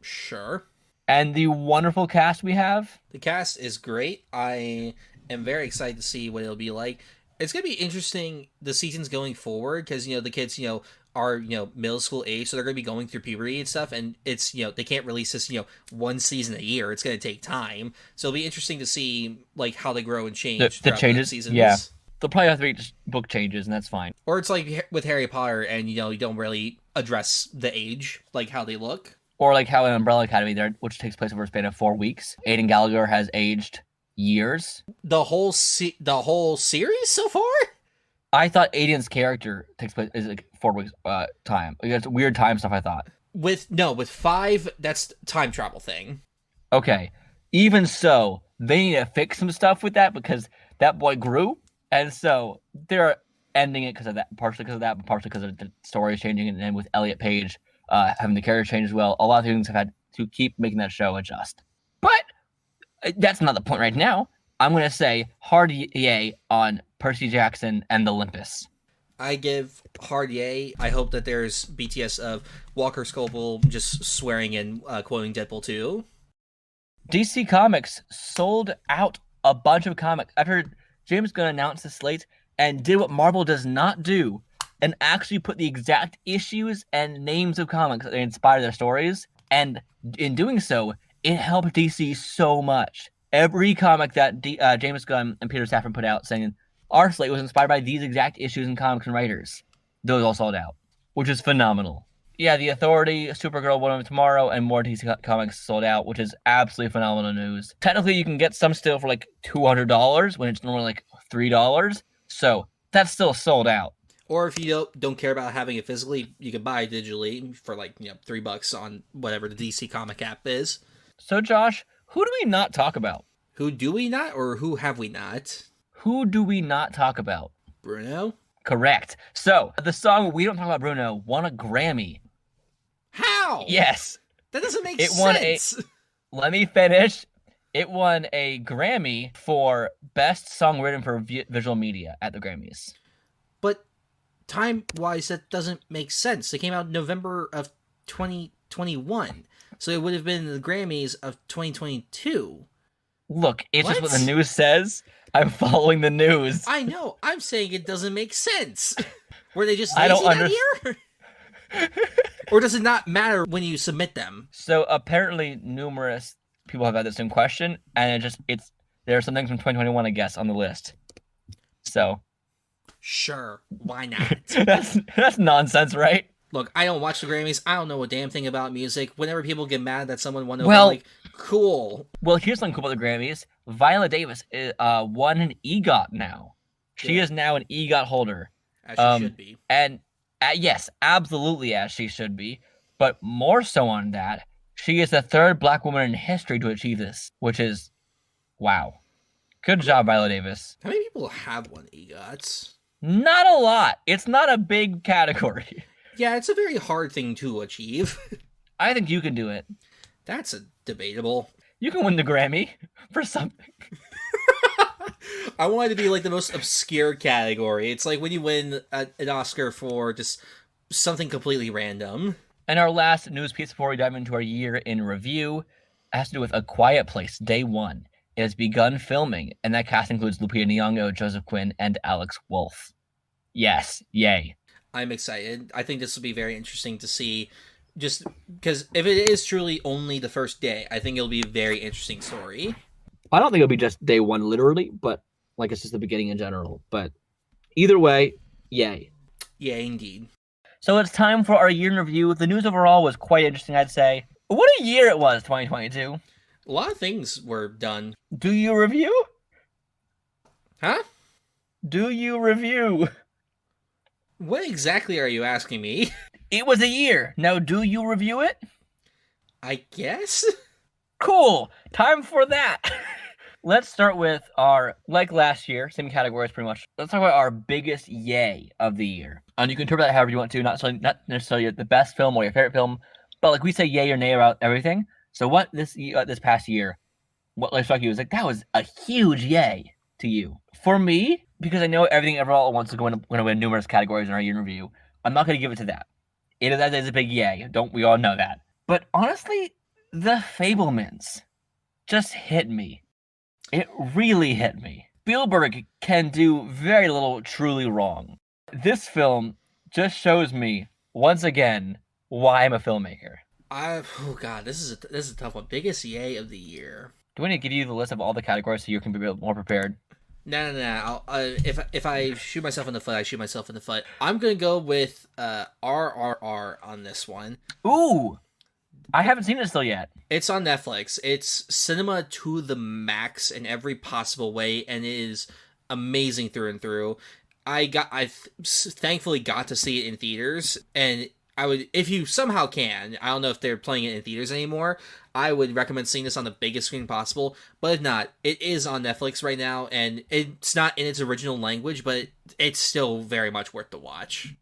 B: Sure.
A: And the wonderful cast we have?
B: The cast is great. I am very excited to see what it'll be like. It's going to be interesting the seasons going forward because, the kids, are, middle school age, so they're going to be going through puberty and stuff, and it's, they can't release this, one season a year. It's going to take time. So it'll be interesting to see, like, how they grow and change
A: the changes,
B: the seasons.
A: Yeah. They'll probably have to make just book changes, and that's fine.
B: Or it's like with Harry Potter, and, you don't really address the age, like how they look.
A: Or like how in Umbrella Academy, which takes place over a span of 4 weeks, Aiden Gallagher has aged years.
B: The whole series so far?
A: I thought Aiden's character takes place is like 4 weeks time. Like, that's weird time stuff, I thought.
B: With 5, that's time travel thing.
A: Okay. Even so, they need to fix some stuff with that because that boy grew, and so they're ending it because of that, partially because of that, but partially because of the story is changing, and then with Elliot Page having the character change as well, a lot of things have had to keep making that show adjust. But that's not the point right now. I'm going to say hard yay on Percy Jackson and the Olympus.
B: I give hard yay. I hope that there's BTS of Walker Scobell just swearing and quoting Deadpool 2.
A: DC Comics sold out a bunch of comics. I've heard James Gunn announced the slate and did what Marvel does not do and actually put the exact issues and names of comics that inspire their stories. And in doing so, it helped DC so much. Every comic that James Gunn and Peter Safran put out saying, our slate was inspired by these exact issues and comics and writers. Those all sold out, which is phenomenal. Yeah, The Authority, Supergirl, One of Tomorrow, and more DC comics sold out, which is absolutely phenomenal news. Technically, you can get some still for like $200 when it's normally like $3. So that's still sold out.
B: Or if you don't care about having it physically, you can buy it digitally for like $3 on whatever the DC comic app is.
A: So Josh, who do we not talk about?
B: Who do we not, or who have we not?
A: Who do we not talk about?
B: Bruno?
A: Correct. So the song We Don't Talk About Bruno won a Grammy.
B: How?
A: Yes.
B: That doesn't make sense.
A: Let me finish. It won a Grammy for Best Song Written for Visual Media at the Grammys.
B: But time-wise, that doesn't make sense. It came out in November of 2021. So it would have been the Grammys of 2022.
A: Look, it's just what the news says. I'm following the news.
B: I know. I'm saying it doesn't make sense. Were they just lazy that year? Or does it not matter when you submit them?
A: So apparently numerous people have had the same question, and there are some things from 2021, I guess, on the list. So
B: sure, why not?
A: that's nonsense, right?
B: Look, I don't watch the Grammys. I don't know a damn thing about music. Whenever people get mad that someone won, I'm like, cool.
A: Well, here's something cool about the Grammys. Viola Davis won an EGOT now. She is now an EGOT holder.
B: As she should be.
A: And yes, absolutely as she should be. But more so on that, she is the third Black woman in history to achieve this, which is, wow. Good job, Viola Davis.
B: How many people have won EGOTs?
A: Not a lot. It's not a big category.
B: Yeah, it's a very hard thing to achieve.
A: I think you can do it.
B: That's debatable.
A: You can win the Grammy for something.
B: I want it to be like the most obscure category. It's like when you win an Oscar for just something completely random.
A: And our last news piece before we dive into our year in review has to do with A Quiet Place, Day 1. It has begun filming, and that cast includes Lupita Nyong'o, Joseph Quinn, and Alex Wolff. Yes, yay.
B: I'm excited. I think this will be very interesting to see, just because if it is truly only the first day, I think it'll be a very interesting story.
A: I don't think it'll be just day 1 literally, but like it's just the beginning in general. But either way, yay.
B: Yay, indeed.
A: So it's time for our year in review. The news overall was quite interesting, I'd say. What a year it was, 2022.
B: A lot of things were done.
A: Do you review?
B: Huh?
A: Do you review?
B: What exactly are you asking me?
A: It was a year. Now, do you review it?
B: I guess?
A: Cool. Time for that. Let's start with our, like last year, same categories pretty much. Let's talk about our biggest yay of the year. And you can interpret that however you want to, not necessarily the best film or your favorite film, but like we say yay or nay about everything. So what this past year, what struck you was like, that was a huge yay to you. For me, because I know everything ever all at once is going to win numerous categories in our year in review, I'm not going to give it to that. That is a big yay. Don't we all know that? But honestly, The Fabelmans just hit me. It really hit me. Spielberg can do very little truly wrong. This film just shows me, once again, why I'm a filmmaker.
B: Oh god, this is a tough one. Biggest yay of the year.
A: Do we need to give you the list of all the categories so you can be more prepared?
B: No. If I shoot myself in the foot, I shoot myself in the foot. I'm gonna go with RRR on this one.
A: Ooh, I haven't seen it still yet.
B: It's on Netflix. It's cinema to the max in every possible way, and it is amazing through and through. I thankfully got to see it in theaters, and I would, if you somehow can, I don't know if they're playing it in theaters anymore, I would recommend seeing this on the biggest screen possible. But if not, it is on Netflix right now, and it's not in its original language, but it's still very much worth the watch.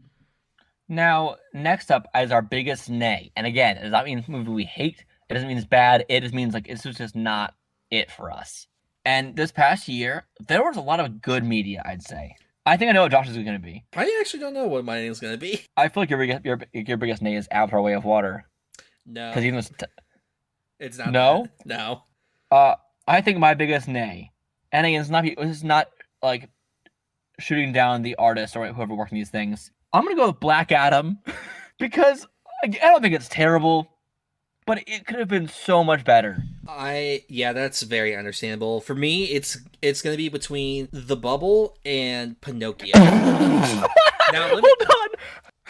A: Now, next up is our biggest nay. And again, it does not mean it's a movie we hate. It doesn't mean it's bad. It just means like it's just not it for us. And this past year, there was a lot of good media, I'd say. I think I know what Josh's is going to be.
B: I actually don't know what my name is going to be.
A: I feel like your biggest nay is Avatar: Way of Water.
B: No.
A: Because even
B: it's not.
A: No?
B: Bad. No.
A: I think my biggest nay, and again, it's not like shooting down the artist or whoever worked on these things. I'm going to go with Black Adam because I don't think it's terrible, but it could have been so much better.
B: Yeah, that's very understandable. For me, it's going to be between The Bubble and Pinocchio.
A: Now, hold on.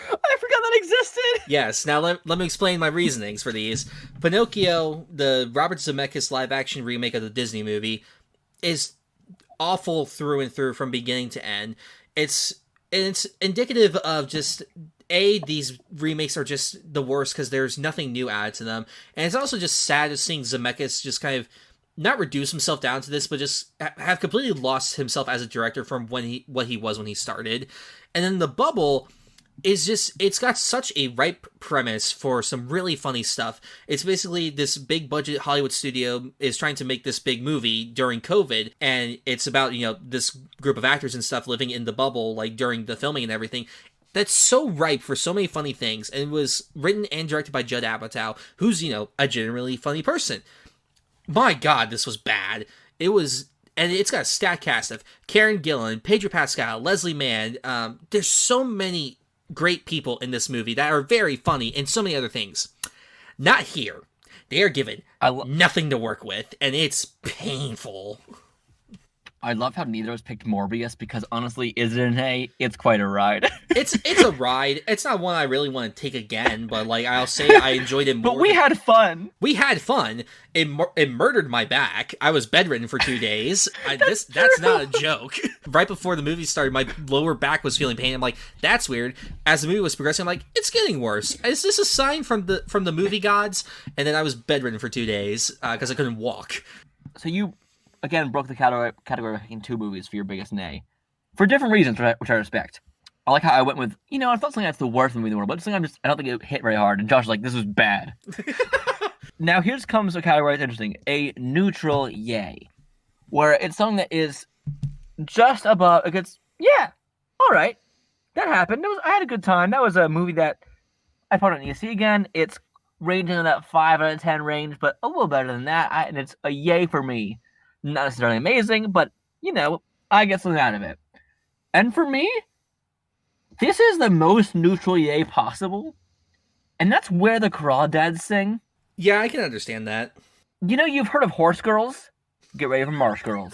A: I forgot that existed.
B: Yes, now let me explain my reasonings for these. Pinocchio, the Robert Zemeckis live-action remake of the Disney movie, is awful through and through from beginning to end. It's indicative of just, these remakes are just the worst because there's nothing new added to them. And it's also just sad to seeing Zemeckis just kind of not reduce himself down to this, but just have completely lost himself as a director from what he was when he started. And then The Bubble is just, it's got such a ripe premise for some really funny stuff. It's basically this big budget Hollywood studio is trying to make this big movie during COVID, and it's about, this group of actors and stuff living in the bubble, like, during the filming and everything. That's so ripe for so many funny things, and it was written and directed by Judd Apatow, who's, a generally funny person. My god, this was bad. It was... And it's got a stat cast of Karen Gillan, Pedro Pascal, Leslie Mann. There's so many great people in this movie that are very funny and so many other things. Not here. They are given nothing to work with, and it's painful.
A: I love how neither of us picked Morbius because honestly, is it an A? It's quite a ride.
B: It's a ride. It's not one I really want to take again, but like I'll say I enjoyed it more.
A: But we had fun.
B: We had fun. It murdered my back. I was bedridden for 2 days. That's not a joke. Right before the movie started, my lower back was feeling pain. I'm like, that's weird. As the movie was progressing, I'm like, it's getting worse. Is this a sign from the movie gods? And then I was bedridden for 2 days because I couldn't walk.
A: So you, again, broke the category by picking two movies for your biggest nay. For different reasons, which I respect. I like how I went with, I thought something that's the worst movie in the world, but I don't think it hit very hard. And Josh was like, this was bad. Now, comes a category that's interesting. A neutral yay. Where it's something that is just above, yeah, all right. That happened. I had a good time. That was a movie that I probably don't need to see again. It's ranging in that 5 out of 10 range, but a little better than that. And it's a yay for me. Not necessarily amazing, but, I get something out of it. And for me, this is the most neutral yay possible. And that's Where the Crawdads Sing.
B: Yeah, I can understand that.
A: You've heard of Horse Girls? Get ready for Marsh Girls.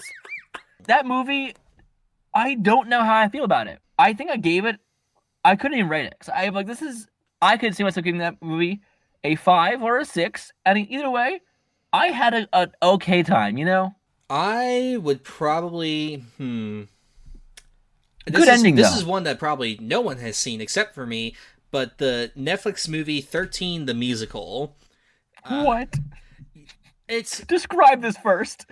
A: That movie, I don't know how I feel about it. I think I gave it, I couldn't even rate it. So I could see myself giving that movie a 5 or a 6. And either way, I had an okay time,
B: I would probably,
A: Good ending,
B: This is one that probably no one has seen except for me, but the Netflix movie 13, the musical.
A: What? Describe this first.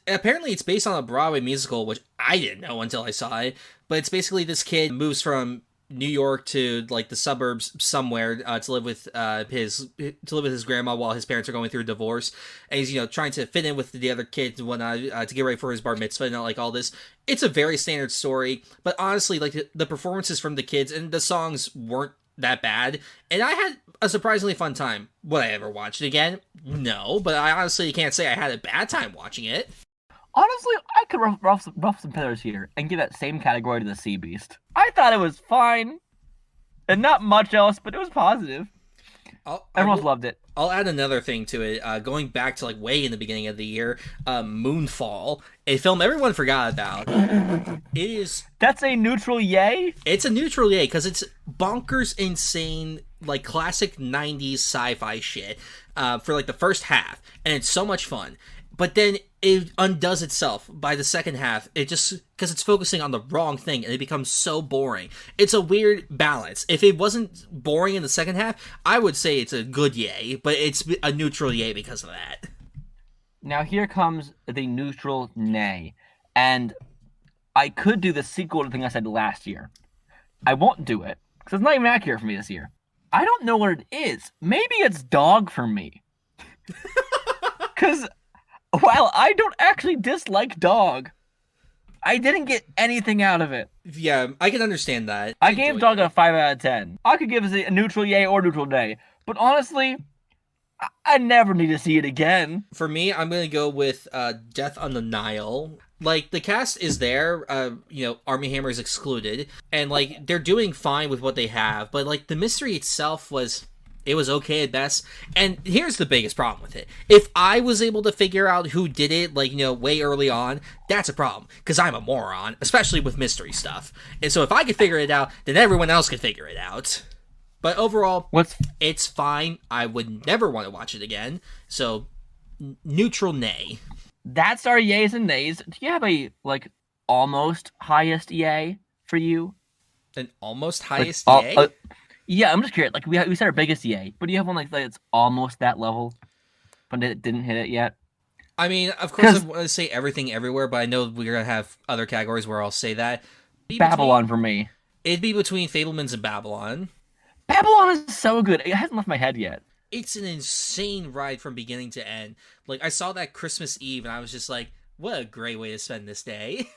B: Apparently it's based on a Broadway musical, which I didn't know until I saw it, but it's basically this kid moves from New York to like the suburbs somewhere to live with his grandma while his parents are going through a divorce, and he's trying to fit in with the other kids and whatnot to get ready for his bar mitzvah and like all this. It's a very standard story, but honestly, like the performances from the kids and the songs weren't that bad, and I had a surprisingly fun time. Would I ever watch it again? No, but I honestly can't say I had a bad time watching it.
A: Honestly, I could rough some feathers here and give that same category to the Sea Beast. I thought it was fine, and not much else, but it was positive. Everyone's loved it.
B: I'll add another thing to it. Going back to like way in the beginning of the year, Moonfall, a film everyone forgot about.
A: That's a neutral yay?
B: It's a neutral yay because it's bonkers insane, like classic 90s sci-fi shit for like the first half, and it's so much fun. But then it undoes itself by the second half. It just because it's focusing on the wrong thing and it becomes so boring. It's a weird balance. If it wasn't boring in the second half, I would say it's a good yay, but it's a neutral yay because of that.
A: Now here comes the neutral nay, and I could do the sequel to the thing I said last year. I won't do it because it's not even accurate for me this year. I don't know what it is. Maybe it's dog for me. Because while I don't actually dislike dog, I didn't get anything out of it.
B: Yeah, I can understand that.
A: I gave dog a 5 out of 10. I could give it a neutral yay or neutral nay. But honestly, I never need to see it again.
B: For me, I'm going to go with Death on the Nile. Like, the cast is there, Armie Hammer is excluded, and, like, they're doing fine with what they have, but, like, the mystery itself was okay at best, and here's the biggest problem with it. If I was able to figure out who did it, like, way early on, that's a problem, because I'm a moron, especially with mystery stuff. And so if I could figure it out, then everyone else could figure it out. But overall, it's fine. I would never want to watch it again, so neutral nay.
A: That's our yays and nays. Do you have a, like, almost highest yay for you?
B: An almost highest yay?
A: Yeah, I'm just curious. Like, we said our biggest yay, but do you have one like that's almost that level, but it didn't hit it yet?
B: I mean, of course I want to say everything everywhere, but I know we're going to have other categories where I'll say that.
A: Babylon for me.
B: It'd be between Fabelmans and Babylon.
A: Babylon is so good. It hasn't left my head yet.
B: It's an insane ride from beginning to end. Like, I saw that Christmas Eve, and I was just like, what a great way to spend this day.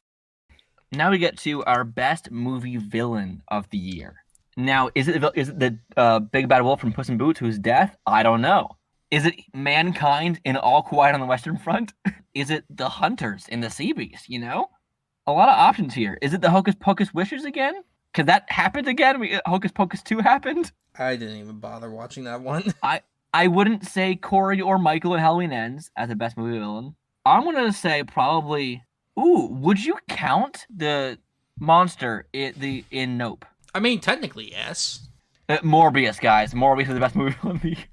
A: Now we get to our best movie villain of the year. Now, is it the Big Bad Wolf from Puss in Boots, whose death? I don't know. Is it Mankind in All Quiet on the Western Front? Is it the Hunters in The Sea Beast, A lot of options here. Is it the Hocus Pocus Wishes again? Because that happened again? Hocus Pocus 2 happened?
B: I didn't even bother watching that one.
A: I wouldn't say Corey or Michael in Halloween Ends as the best movie villain. I'm going to say probably... Ooh, would you count the monster in Nope?
B: I mean, technically, yes.
A: Morbius, guys. Morbius is the best movie villain of the year.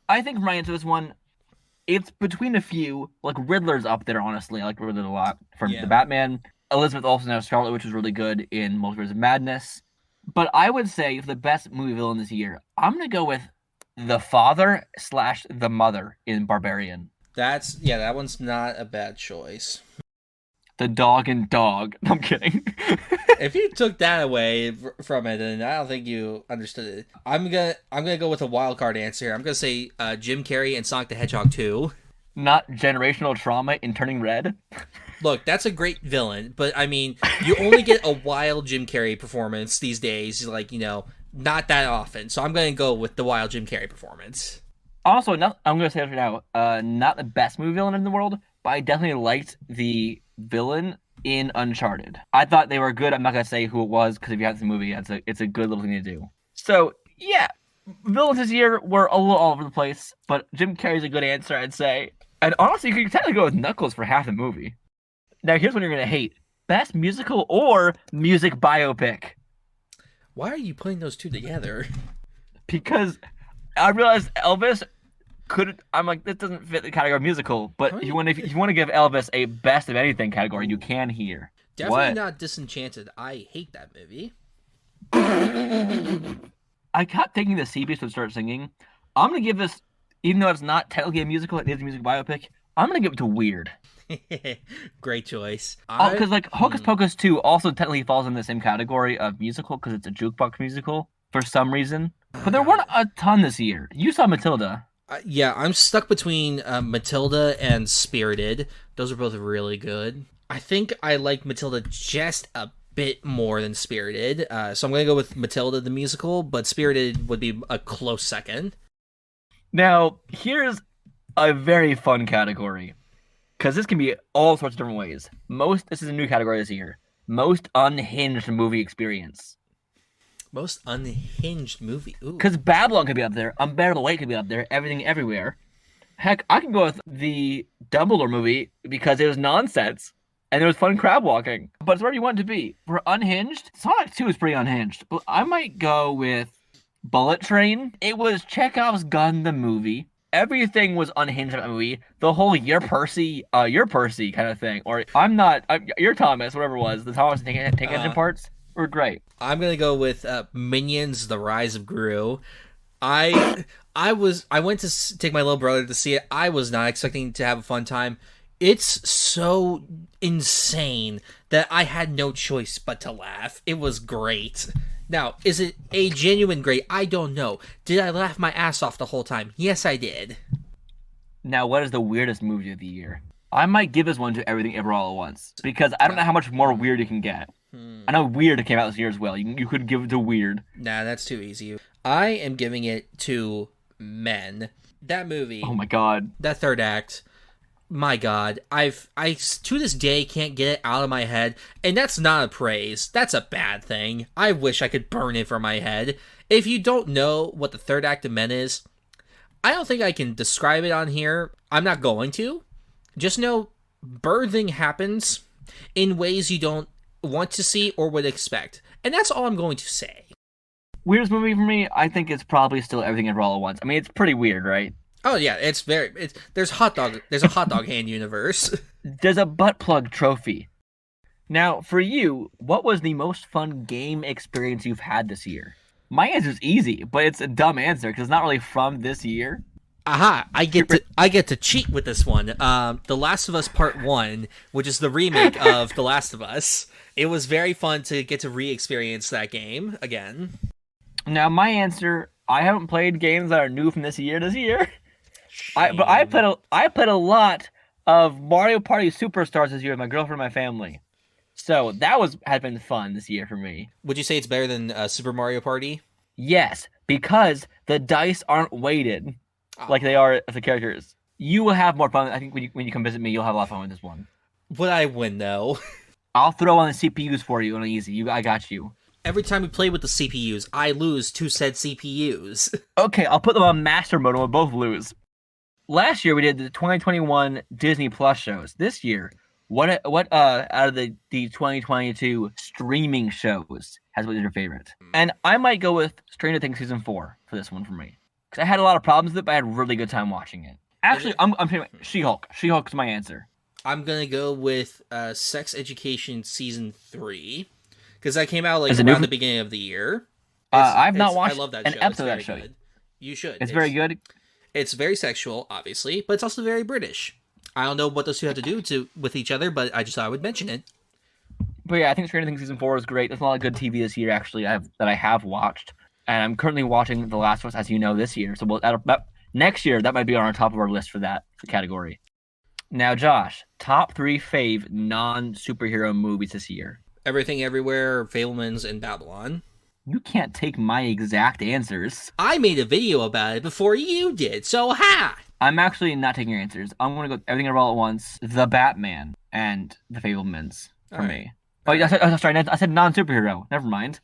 A: I think for my answer to this one, it's between a few. Like, Riddler's up there, honestly. I like Riddler a lot. From the Batman. Elizabeth Olsen as Scarlet Witch was really good in Multiverse of Madness. But I would say for the best movie villain this year, I'm going to go with the father / the mother in Barbarian.
B: That one's not a bad choice.
A: The dog and dog. I'm kidding.
B: If you took that away from it, then I don't think you understood it. I'm gonna go with a wild card answer here. I'm gonna say Jim Carrey and Sonic the Hedgehog 2. Not generational trauma in Turning Red. Look, that's a great villain, but I mean, you only get a wild Jim Carrey performance these days, like, not that often. So I'm gonna go with the wild Jim Carrey performance.
A: Also, I'm gonna say this right now, not the best movie villain in the world, but I definitely liked the villain in Uncharted. I thought they were good. I'm not gonna say who it was because if you haven't seen the movie, it's a good little thing to do. So yeah, villains this year were a little all over the place, but Jim Carrey's a good answer, I'd say. And honestly, you could technically go with Knuckles for half the movie. Now here's what you're gonna hate: best musical or music biopic.
B: Why are you putting those two together?
A: Because I realized Elvis I'm like, this doesn't fit the category of musical, but if you want to give Elvis a best of anything category, you can here.
B: Definitely not Disenchanted. I hate that movie.
A: I kept thinking the Sea Beast would start singing. I'm going to give this, even though it's not technically a musical, it is a music biopic, I'm going to give it to Weird.
B: Great choice.
A: Because Hocus Pocus 2 also technically falls in the same category of musical because it's a jukebox musical for some reason. But there weren't a ton this year. You saw Matilda.
B: Yeah, I'm stuck between Matilda and Spirited. Those are both really good. I think I like Matilda just a bit more than Spirited. So I'm going to go with Matilda the musical, but Spirited would be a close second.
A: Now, here's a very fun category. because this can be all sorts of different ways. This is a new category this year. Most unhinged movie experience.
B: Most unhinged movie. Ooh.
A: Because Babylon could be up there. Unbearable Weight could be up there. Everything Everywhere. Heck, I can go with the Dumbledore movie because it was nonsense and there was fun crab walking. But it's wherever you want it to be. For unhinged, Sonic 2 is pretty unhinged. But I might go with Bullet Train. It was Chekhov's gun, the movie. Everything was unhinged in that movie. The whole you're Percy kind of thing. Or you're Thomas, whatever it was. The Thomas Tank Engine parts were great.
B: I'm going to go with Minions, The Rise of Gru. I went to take my little brother to see it. I was not expecting to have a fun time. It's so insane that I had no choice but to laugh. It was great. Now, is it a genuine great? I don't know. Did I laugh my ass off the whole time? Yes, I did.
A: Now, what is the weirdest movie of the year? I might give this one to Everything Ever All at Once because I don't know how much more weird you can get. I know Weird came out this year as well. You could give it to Weird.
B: Nah, that's too easy. I am giving it to Men. That movie.
A: Oh my god.
B: That third act. My god. I to this day can't get it out of my head. And that's not a praise. That's a bad thing. I wish I could burn it from my head. If you don't know what the third act of Men is, I don't think I can describe it on here. I'm not going to. Just know birthing happens in ways you don't want to see or would expect. And that's all I'm going to say.
A: Weirdest movie for me, I think it's probably still Everything Ever All at Once. I mean, it's pretty weird, right?
B: Oh yeah, there's a hot dog hand universe.
A: There's a butt plug trophy. Now, for you, what was the most fun game experience you've had this year? My answer is easy, but it's a dumb answer because it's not really from this year.
B: Aha! I get to cheat with this one. The Last of Us Part 1, which is the remake of The Last of Us. It was very fun to get to re-experience that game again.
A: Now, my answer, I haven't played games that are new from this year. But I played a lot of Mario Party Superstars this year with my girlfriend and my family. So that had been fun this year for me.
B: Would you say it's better than Super Mario Party?
A: Yes, because the dice aren't weighted like they are of the characters. You will have more fun. I think when you come visit me, you'll have a lot of fun with this one.
B: Would I win, though?
A: I'll throw on the CPUs for you on easy. I got you.
B: Every time we play with the CPUs, I lose to said CPUs.
A: Okay, I'll put them on master mode and we'll both lose. Last year we did the 2021 Disney Plus shows. This year, what out of the 2022 streaming shows has been your favorite? And I might go with Stranger Things season 4 for this one for me. Because I had a lot of problems with it, but I had a really good time watching it. Actually, I'm saying She-Hulk. She-Hulk's my answer.
B: I'm gonna go with Sex Education season 3. Because that came out like
A: around
B: the beginning of the year.
A: I've not watched
B: I love that
A: an
B: show.
A: episode of that show.
B: Good. You should.
A: It's very good.
B: It's very sexual, obviously, but it's also very British. I don't know what those two have to do with each other, but I just thought I would mention it.
A: But yeah, I think Stranger Things season 4 is great. There's a lot of good TV this year, actually, that I have watched. And I'm currently watching The Last of Us, as you know, this year. So next year, that might be on our top of our list for that category. Now, Josh, top 3 fave non-superhero movies this year.
B: Everything Everywhere, Fabelmans, and Babylon.
A: You can't take my exact answers.
B: I made a video about it before you did, so ha!
A: I'm actually not taking your answers. I'm going to go Everything All at Once, The Batman, and The Fabelmans for me. Oh, I said non-superhero. Never mind.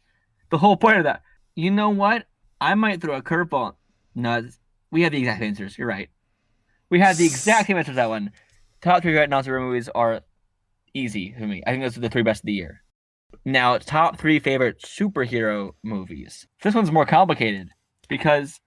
A: The whole point of that. You know what? I might throw a curveball. No, we have the exact answers. You're right. We have the exact same answers to that one. Top 3 non-superhero movies are easy for me. I think those are the 3 best of the year. Now, top 3 favorite superhero movies. This one's more complicated because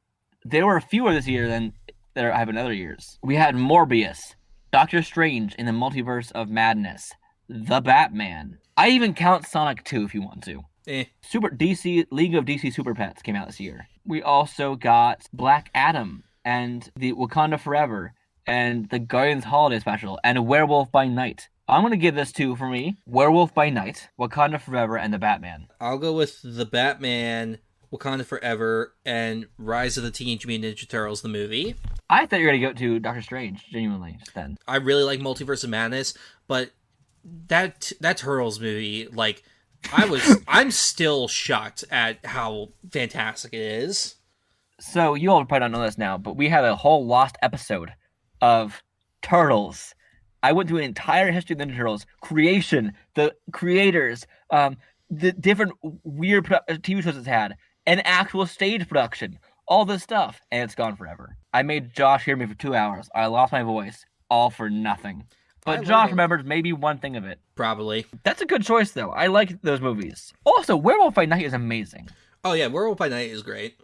A: there were fewer this year than there have been other years. We had Morbius, Doctor Strange in the Multiverse of Madness, The Batman. I even count Sonic 2 if you want to. League of DC Super Pets came out this year. We also got Black Adam and the Wakanda Forever and the Guardians Holiday Special and Werewolf by Night. I'm going to give this to, for me, Werewolf by Night, Wakanda Forever, and The Batman.
B: I'll go with The Batman, Wakanda Forever, and Rise of the Teenage Mutant Ninja Turtles, the movie.
A: I thought you were going to go to Doctor Strange, genuinely, just then.
B: I really like Multiverse of Madness, but that Turtles movie, like, I'm still shocked at how fantastic it is.
A: So, you all probably don't know this now, but we have a whole lost episode of Turtles I went through an entire history of the Ninja Turtles, creation, the creators, the different weird TV shows it's had, an actual stage production, all this stuff, and it's gone forever. I made Josh hear me for 2 hours. I lost my voice, all for nothing. But Josh remembers maybe one thing of it.
B: Probably.
A: That's a good choice, though. I like those movies. Also, Werewolf by Night is amazing.
B: Oh, yeah, Werewolf by Night is great.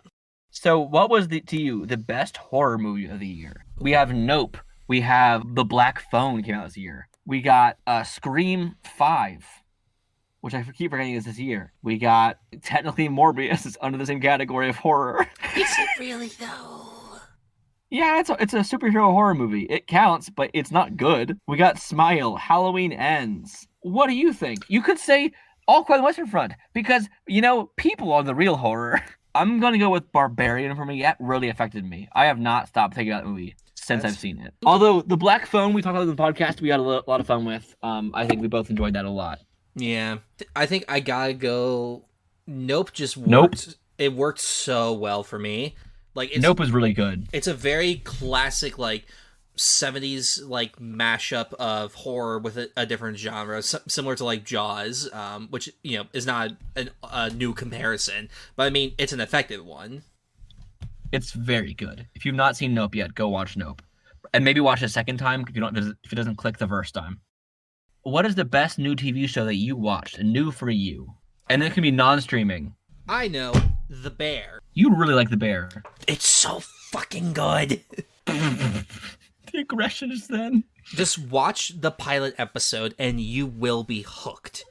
A: So what was, to you, the best horror movie of the year? We have Nope. We have The Black Phone came out this year. We got Scream 5, which I keep forgetting is this year. We got, technically, Morbius is under the same category of horror.
B: Is it really, though?
A: Yeah, it's a superhero horror movie. It counts, but it's not good. We got Smile, Halloween Ends. What do you think? You could say All Quiet on the Western Front, because, people are the real horror. I'm going to go with Barbarian for me. That really affected me. I have not stopped thinking about that movie since I've seen it. Although, The Black Phone, we talked about in the podcast, we had a lot of fun with. I think we both enjoyed that a lot.
B: Yeah. I think I gotta go... Nope just worked.
A: Nope.
B: It worked so well for me.
A: Nope was really good.
B: It's a very classic, 70s, mashup of horror with a different genre, similar to, Jaws, which, is not a new comparison. But, I mean, it's an effective one.
A: It's very good. If you've not seen Nope yet, go watch Nope. And maybe watch it a second time if it doesn't click the first time. What is the best new TV show that you watched, new for you? And it can be non-streaming.
B: I know. The Bear.
A: You really like The Bear.
B: It's so fucking good.
A: The aggression is then.
B: Just watch the pilot episode and you will be hooked.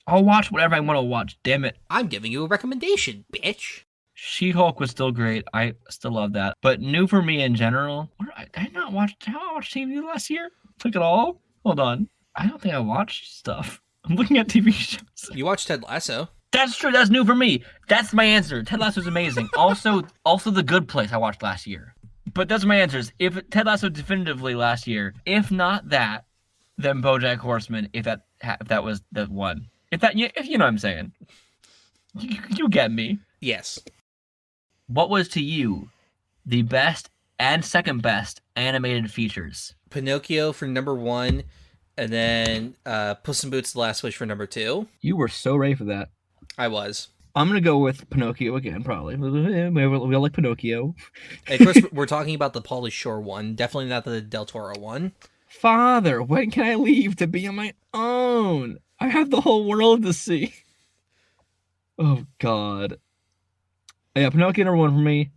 A: I'll watch whatever I want to watch, damn it.
B: I'm giving you a recommendation, bitch.
A: She-Hulk was still great. I still love that. But new for me in general, did I not watch TV last year? Like at all? Hold on. I don't think I watched stuff. I'm looking at TV shows.
B: You watched Ted Lasso.
A: That's true. That's new for me. That's my answer. Ted Lasso is amazing. Also, The Good Place I watched last year. But that's my answers. If Ted Lasso definitively last year, if not that, then BoJack Horseman. If that was the one. If you know what I'm saying. You get me.
B: Yes.
A: What was to you the best and second best animated features?
B: Pinocchio for number 1, and then Puss in Boots: The Last Wish for number 2.
A: You were so ready for that.
B: I was.
A: I'm going to go with Pinocchio again, probably. We all like Pinocchio.
B: Of course, we're talking about the Pauly Shore one. Definitely not the Del Toro one.
A: Father, when can I leave to be on my own? I have the whole world to see. Oh, God. Yeah, Pinocchio number 1 for me.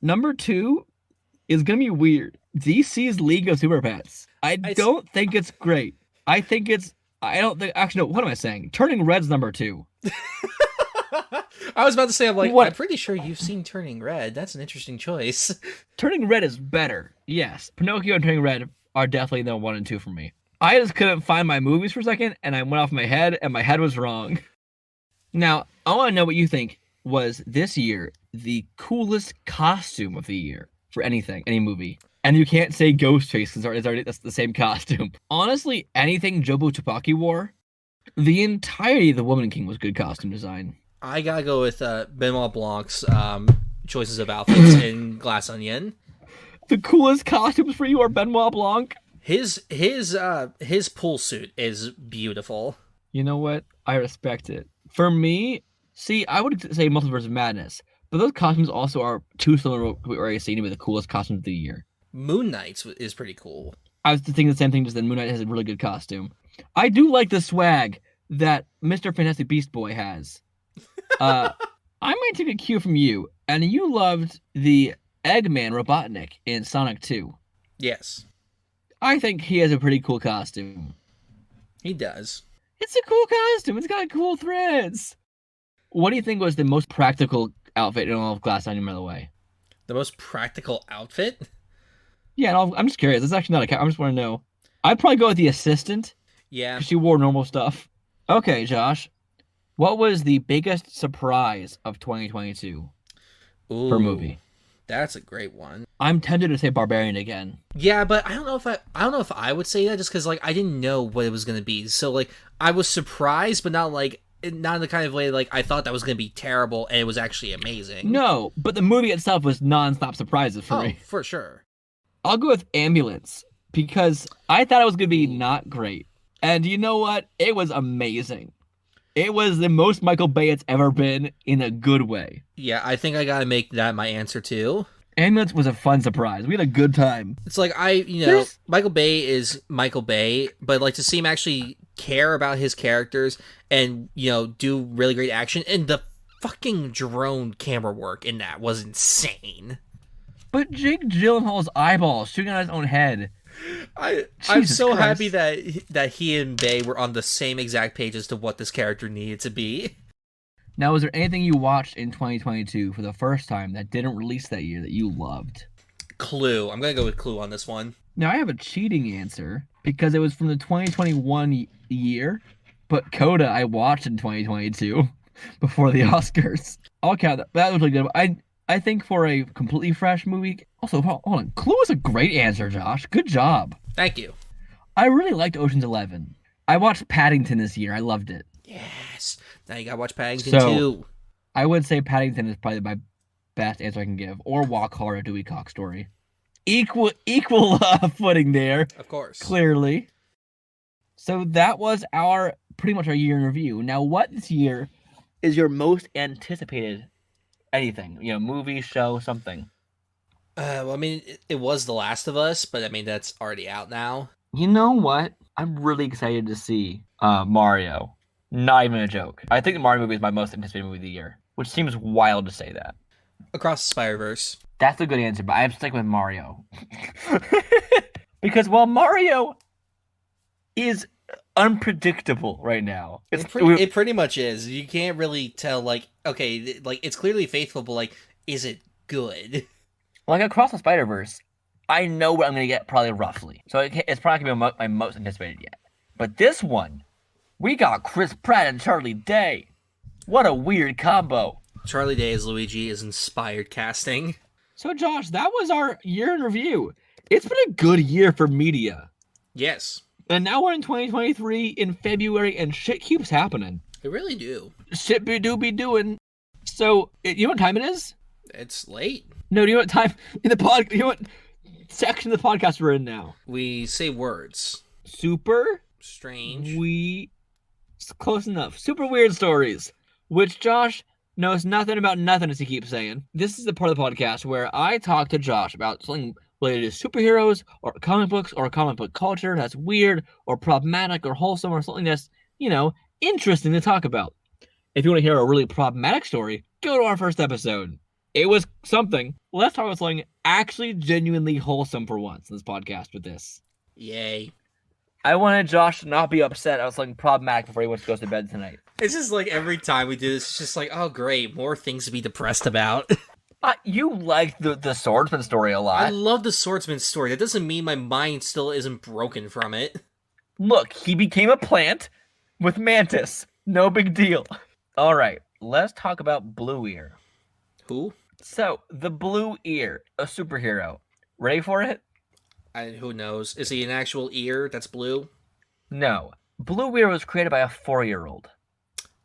A: Number 2 is going to be weird. DC's League of Super Pets. I don't think it's great. Actually, no, what am I saying? Turning Red's number 2.
B: I was about to say,
A: What?
B: I'm pretty sure you've seen Turning Red. That's an interesting choice.
A: Turning Red is better. Yes. Pinocchio and Turning Red are definitely the 1 and 2 for me. I just couldn't find my movies for a second, and I went off my head, and my head was wrong. Now, I want to know what you think was this year the coolest costume of the year for anything, any movie. And you can't say Ghostface because that's the same costume. Honestly, anything Jobu Tupaki wore, the entirety of The Woman King was good costume design.
B: I gotta go with Benoit Blanc's choices of outfits in Glass Onion.
A: The coolest costumes for you are Benoit Blanc?
B: His pool suit is beautiful.
A: You know what? I respect it. For me, see, I would say Multiverse of Madness, but those costumes also are too similar to what we're already seeing to be the coolest costumes of the year.
B: Moon Knight's is pretty cool.
A: I was thinking the same thing, just that Moon Knight has a really good costume. I do like the swag that Mr. Fantastic Beast Boy has. I might take a cue from you, and you loved the Eggman Robotnik in Sonic 2.
B: Yes.
A: I think he has a pretty cool costume.
B: He does.
A: It's a cool costume. It's got cool threads. What do you think was the most practical outfit in all of Glass Onion, by the way?
B: The most practical outfit?
A: Yeah, no, I'm just curious. It's actually not I just want to know. I'd probably go with the assistant.
B: Yeah.
A: Because she wore normal stuff. Okay, Josh. What was the biggest surprise of 2022 for movie?
B: That's a great one.
A: I'm tempted to say Barbarian again.
B: Yeah, but I don't know if I would say that just because I didn't know what it was gonna be. So I was surprised, but not in the kind of way I thought that was gonna be terrible, and it was actually amazing.
A: No, but the movie itself was non-stop surprises for me.
B: For sure.
A: I'll go with Ambulance. because I thought it was going to be not great. And you know what? It was amazing. It was the most Michael Bay it's ever been in a good way.
B: Yeah, I think I gotta make that my answer too.
A: Ambulance was a fun surprise. We had a good time.
B: It's like Michael Bay is Michael Bay, but like to see him actually care about his characters and do really great action, and the fucking drone camera work in that was insane.
A: But Jake Gyllenhaal's eyeballs shooting on his own head.
B: I'm so happy that he and Bay were on the same exact page as to what this character needed to be.
A: Now, was there anything you watched in 2022 for the first time that didn't release that year that you loved?
B: Clue. I'm going to go with Clue on this one.
A: Now, I have a cheating answer because it was from the 2021 year, but Coda I watched in 2022 before the Oscars. I'll count that. That was really good. I think for a completely fresh movie... Also, hold on. Clue is a great answer, Josh. Good job.
B: Thank you.
A: I really liked Ocean's 11. I watched Paddington this year. I loved it.
B: Yes. Now you gotta watch Paddington too.
A: I would say Paddington is probably my best answer I can give. Or Walk Hard, a Dewey Cox story. Equal footing there.
B: Of course.
A: Clearly. So that was pretty much our year in review. Now, what this year is your most anticipated anything? Movie, show, something.
B: Well, I mean, it was The Last of Us, but I mean, that's already out now.
A: You know what? I'm really excited to see Mario. Not even a joke. I think the Mario movie is my most anticipated movie of the year, which seems wild to say that.
B: Across the Spider-Verse.
A: That's a good answer, but I'm sticking with Mario. Because while Mario is unpredictable right now.
B: It pretty much is. You can't really tell, it's clearly faithful, but, is it good?
A: Like, Across the Spider-Verse, I know what I'm going to get probably roughly. So it's probably going to be my most anticipated yet. But this one, we got Chris Pratt and Charlie Day. What a weird combo.
B: Charlie Day as Luigi is inspired casting.
A: So, Josh, that was our year in review. It's been a good year for media.
B: Yes.
A: And now we're in 2023 in February, and shit keeps happening.
B: It really do.
A: Shit be doing. So, you know what time it is?
B: It's late.
A: No, do you know what time in the you know what section of the podcast we're in now?
B: We say words.
A: Super
B: strange.
A: Close enough. Super weird stories, which Josh knows nothing about nothing, as he keeps saying. This is the part of the podcast where I talk to Josh about something related to superheroes or comic books or comic book culture that's weird or problematic or wholesome or something that's, interesting to talk about. If you want to hear a really problematic story, go to our first episode. It was something. Let's talk about something actually genuinely wholesome for once in this podcast with this.
B: Yay.
A: I wanted Josh to not be upset. I was something problematic before he went to go to bed tonight.
B: It's just like every time we do this, it's just like, oh great, more things to be depressed about.
A: You like the swordsman story a lot.
B: I love the swordsman story. That doesn't mean my mind still isn't broken from it.
A: Look, he became a plant with Mantis. No big deal. All right, let's talk about Blue Ear.
B: Who?
A: So, the Blue Ear, a superhero. Ready for it?
B: Who knows? Is he an actual ear that's blue?
A: No. Blue Ear was created by a 4-year-old.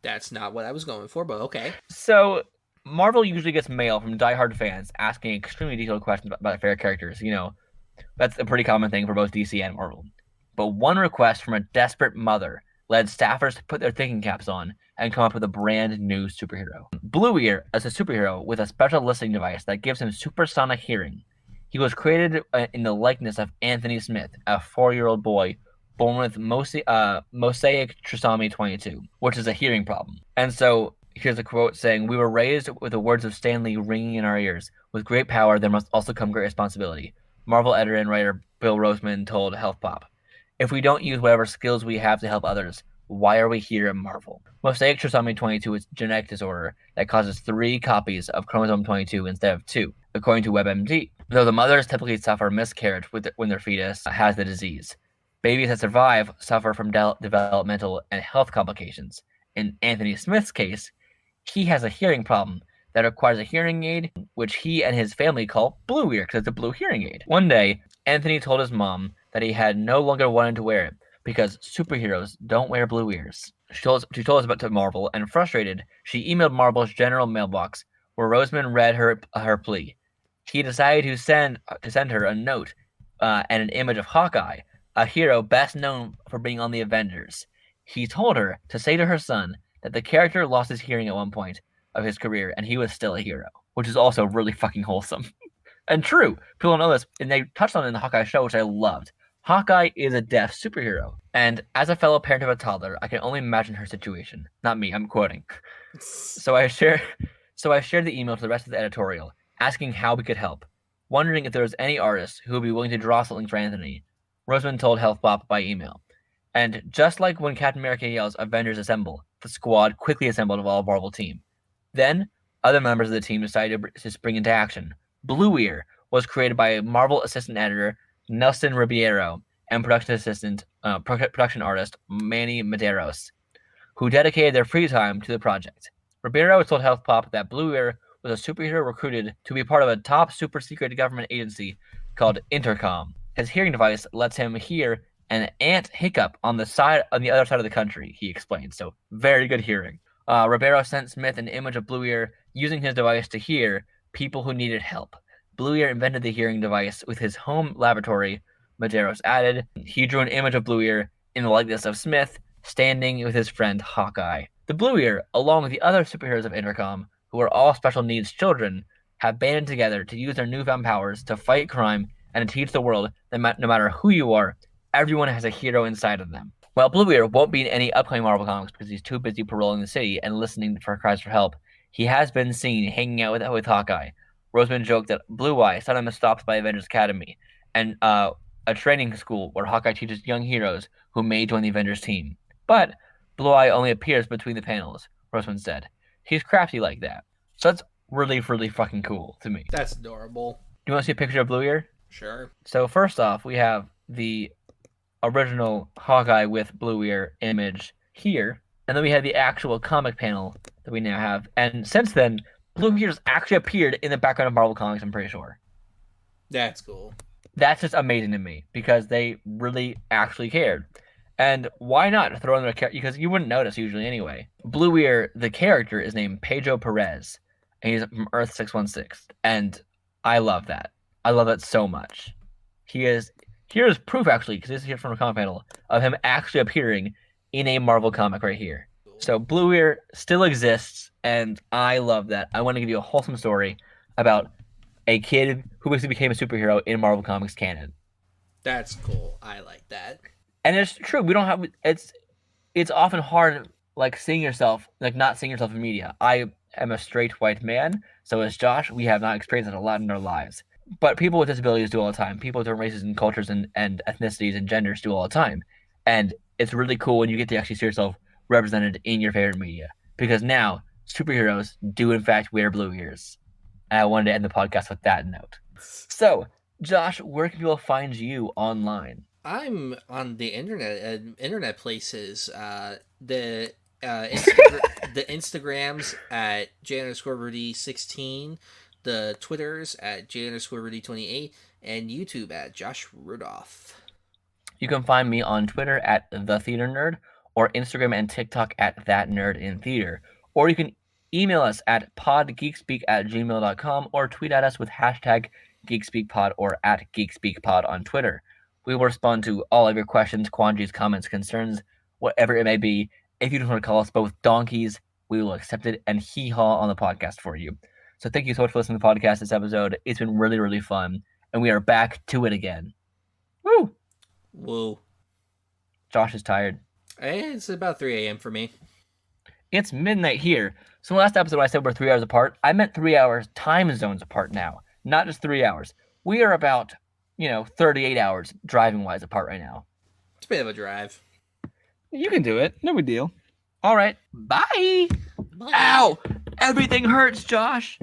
B: That's not what I was going for, but okay.
A: So, Marvel usually gets mail from diehard fans asking extremely detailed questions about their favorite characters. That's a pretty common thing for both DC and Marvel. But one request from a desperate mother led staffers to put their thinking caps on and come up with a brand new superhero. Blue Ear is a superhero with a special listening device that gives him supersonic hearing. He was created in the likeness of Anthony Smith, a 4-year-old boy born with mosaic trisomy 22, which is a hearing problem. And so here's a quote saying, "We were raised with the words of Stan Lee ringing in our ears. With great power, there must also come great responsibility." Marvel editor and writer Bill Roseman told HealthPop, "If we don't use whatever skills we have to help others, why are we here at Marvel?" Mosaic trisomy 22 is a genetic disorder that causes 3 copies of chromosome 22 instead of 2, according to WebMD. Though the mothers typically suffer miscarriage when their fetus has the disease, babies that survive suffer from developmental and health complications. In Anthony Smith's case, he has a hearing problem that requires a hearing aid, which he and his family call Blue Ear because it's a blue hearing aid. One day, Anthony told his mom that he had no longer wanted to wear it because superheroes don't wear blue ears. She told us about to Marvel, and frustrated, she emailed Marvel's general mailbox, where Roseman read her plea. He decided to send her a note and an image of Hawkeye, a hero best known for being on the Avengers. He told her to say to her son that the character lost his hearing at one point of his career, and he was still a hero, which is also really fucking wholesome. And true, people don't know this, and they touched on it in the Hawkeye show, which I loved. Hawkeye is a deaf superhero, and as a fellow parent of a toddler, I can only imagine her situation. Not me, I'm quoting. So I shared the email to the rest of the editorial, asking how we could help, wondering if there was any artist who would be willing to draw something for Anthony. Roseman told HealthBop by email. And just like when Captain America yells, "Avengers assemble," the squad quickly assembled of all Marvel team. Then, other members of the team decided to spring into action. Blue Ear was created by Marvel assistant editor Nelson Ribeiro and production artist Manny Medeiros, who dedicated their free time to the project. Ribeiro told HealthPop that Blue Ear was a superhero recruited to be part of a top super secret government agency called Intercom. His hearing device lets him hear an ant hiccup on the other side of the country, he explained. So very good hearing. Ribeiro sent Smith an image of Blue Ear using his device to hear people who needed help. Blue Ear invented the hearing device with his home laboratory, Medeiros added. He drew an image of Blue Ear in the likeness of Smith, standing with his friend Hawkeye. The Blue Ear, along with the other superheroes of Intercom, who are all special needs children, have banded together to use their newfound powers to fight crime and to teach the world that no matter who you are, everyone has a hero inside of them. While Blue Ear won't be in any upcoming Marvel comics because he's too busy paroling the city and listening for cries for help, he has been seen hanging out with Hawkeye. Roseman joked that Blue Eye sometimes stops by Avengers Academy, and a training school where Hawkeye teaches young heroes who may join the Avengers team. But Blue Eye only appears between the panels, Roseman said. He's crafty like that. So that's really, really fucking cool to me.
B: That's adorable.
A: Do you want to see a picture of Blue Ear?
B: Sure.
A: So first off, we have the original Hawkeye with Blue Ear image here, and then we have the actual comic panel that we now have. And since then, Blue Ear's actually appeared in the background of Marvel Comics, I'm pretty sure.
B: That's cool.
A: That's just amazing to me because they really actually cared. And why not throw in their character? Because you wouldn't notice usually anyway. Blue Ear, the character, is named Pedro Perez, and he's from Earth 616. And I love that. I love that so much. Here's proof, actually, because this is here from a comic panel, of him actually appearing in a Marvel comic right here. So Blue Ear still exists, and I love that. I want to give you a wholesome story about a kid who basically became a superhero in Marvel Comics canon.
B: That's cool. I like that.
A: And it's true. We don't have it's often hard, like seeing yourself, like not seeing yourself in media. I am a straight white man, so as Josh, we have not experienced it a lot in our lives. But people with disabilities do all the time. People with different races and cultures and ethnicities and genders do all the time. And it's really cool when you get to actually see yourself represented in your favorite media. Because now, superheroes do in fact wear blue ears. And I wanted to end the podcast with that note. So, Josh, where can people find you online?
B: I'm on the internet places. The Instagrams at J_Rudy16, the Twitters at J_Rudy28, and YouTube at Josh Rudolph.
A: You can find me on Twitter at The Theater Nerd, or Instagram and TikTok at That Nerd in Theater. Or you can email us at podgeekspeak@gmail.com or tweet at us with hashtag GeekSpeakPod or at GeekSpeakPod on Twitter. We will respond to all of your questions, quandaries, comments, concerns, whatever it may be. If you just want to call us both donkeys, we will accept it and hee-haw on the podcast for you. So thank you so much for listening to the podcast this episode. It's been really, really fun. And we are back to it again. Woo!
B: Whoa.
A: Josh is tired.
B: It's about 3 a.m. for me.
A: It's midnight here. So in the last episode I said we're 3 hours apart. I meant 3 hours time zones apart now. Not just 3 hours. We are about, 38 hours driving-wise apart right now.
B: It's a bit of a drive.
A: You can do it. No big deal. All right. Bye.
B: Bye.
A: Ow! Everything hurts, Josh.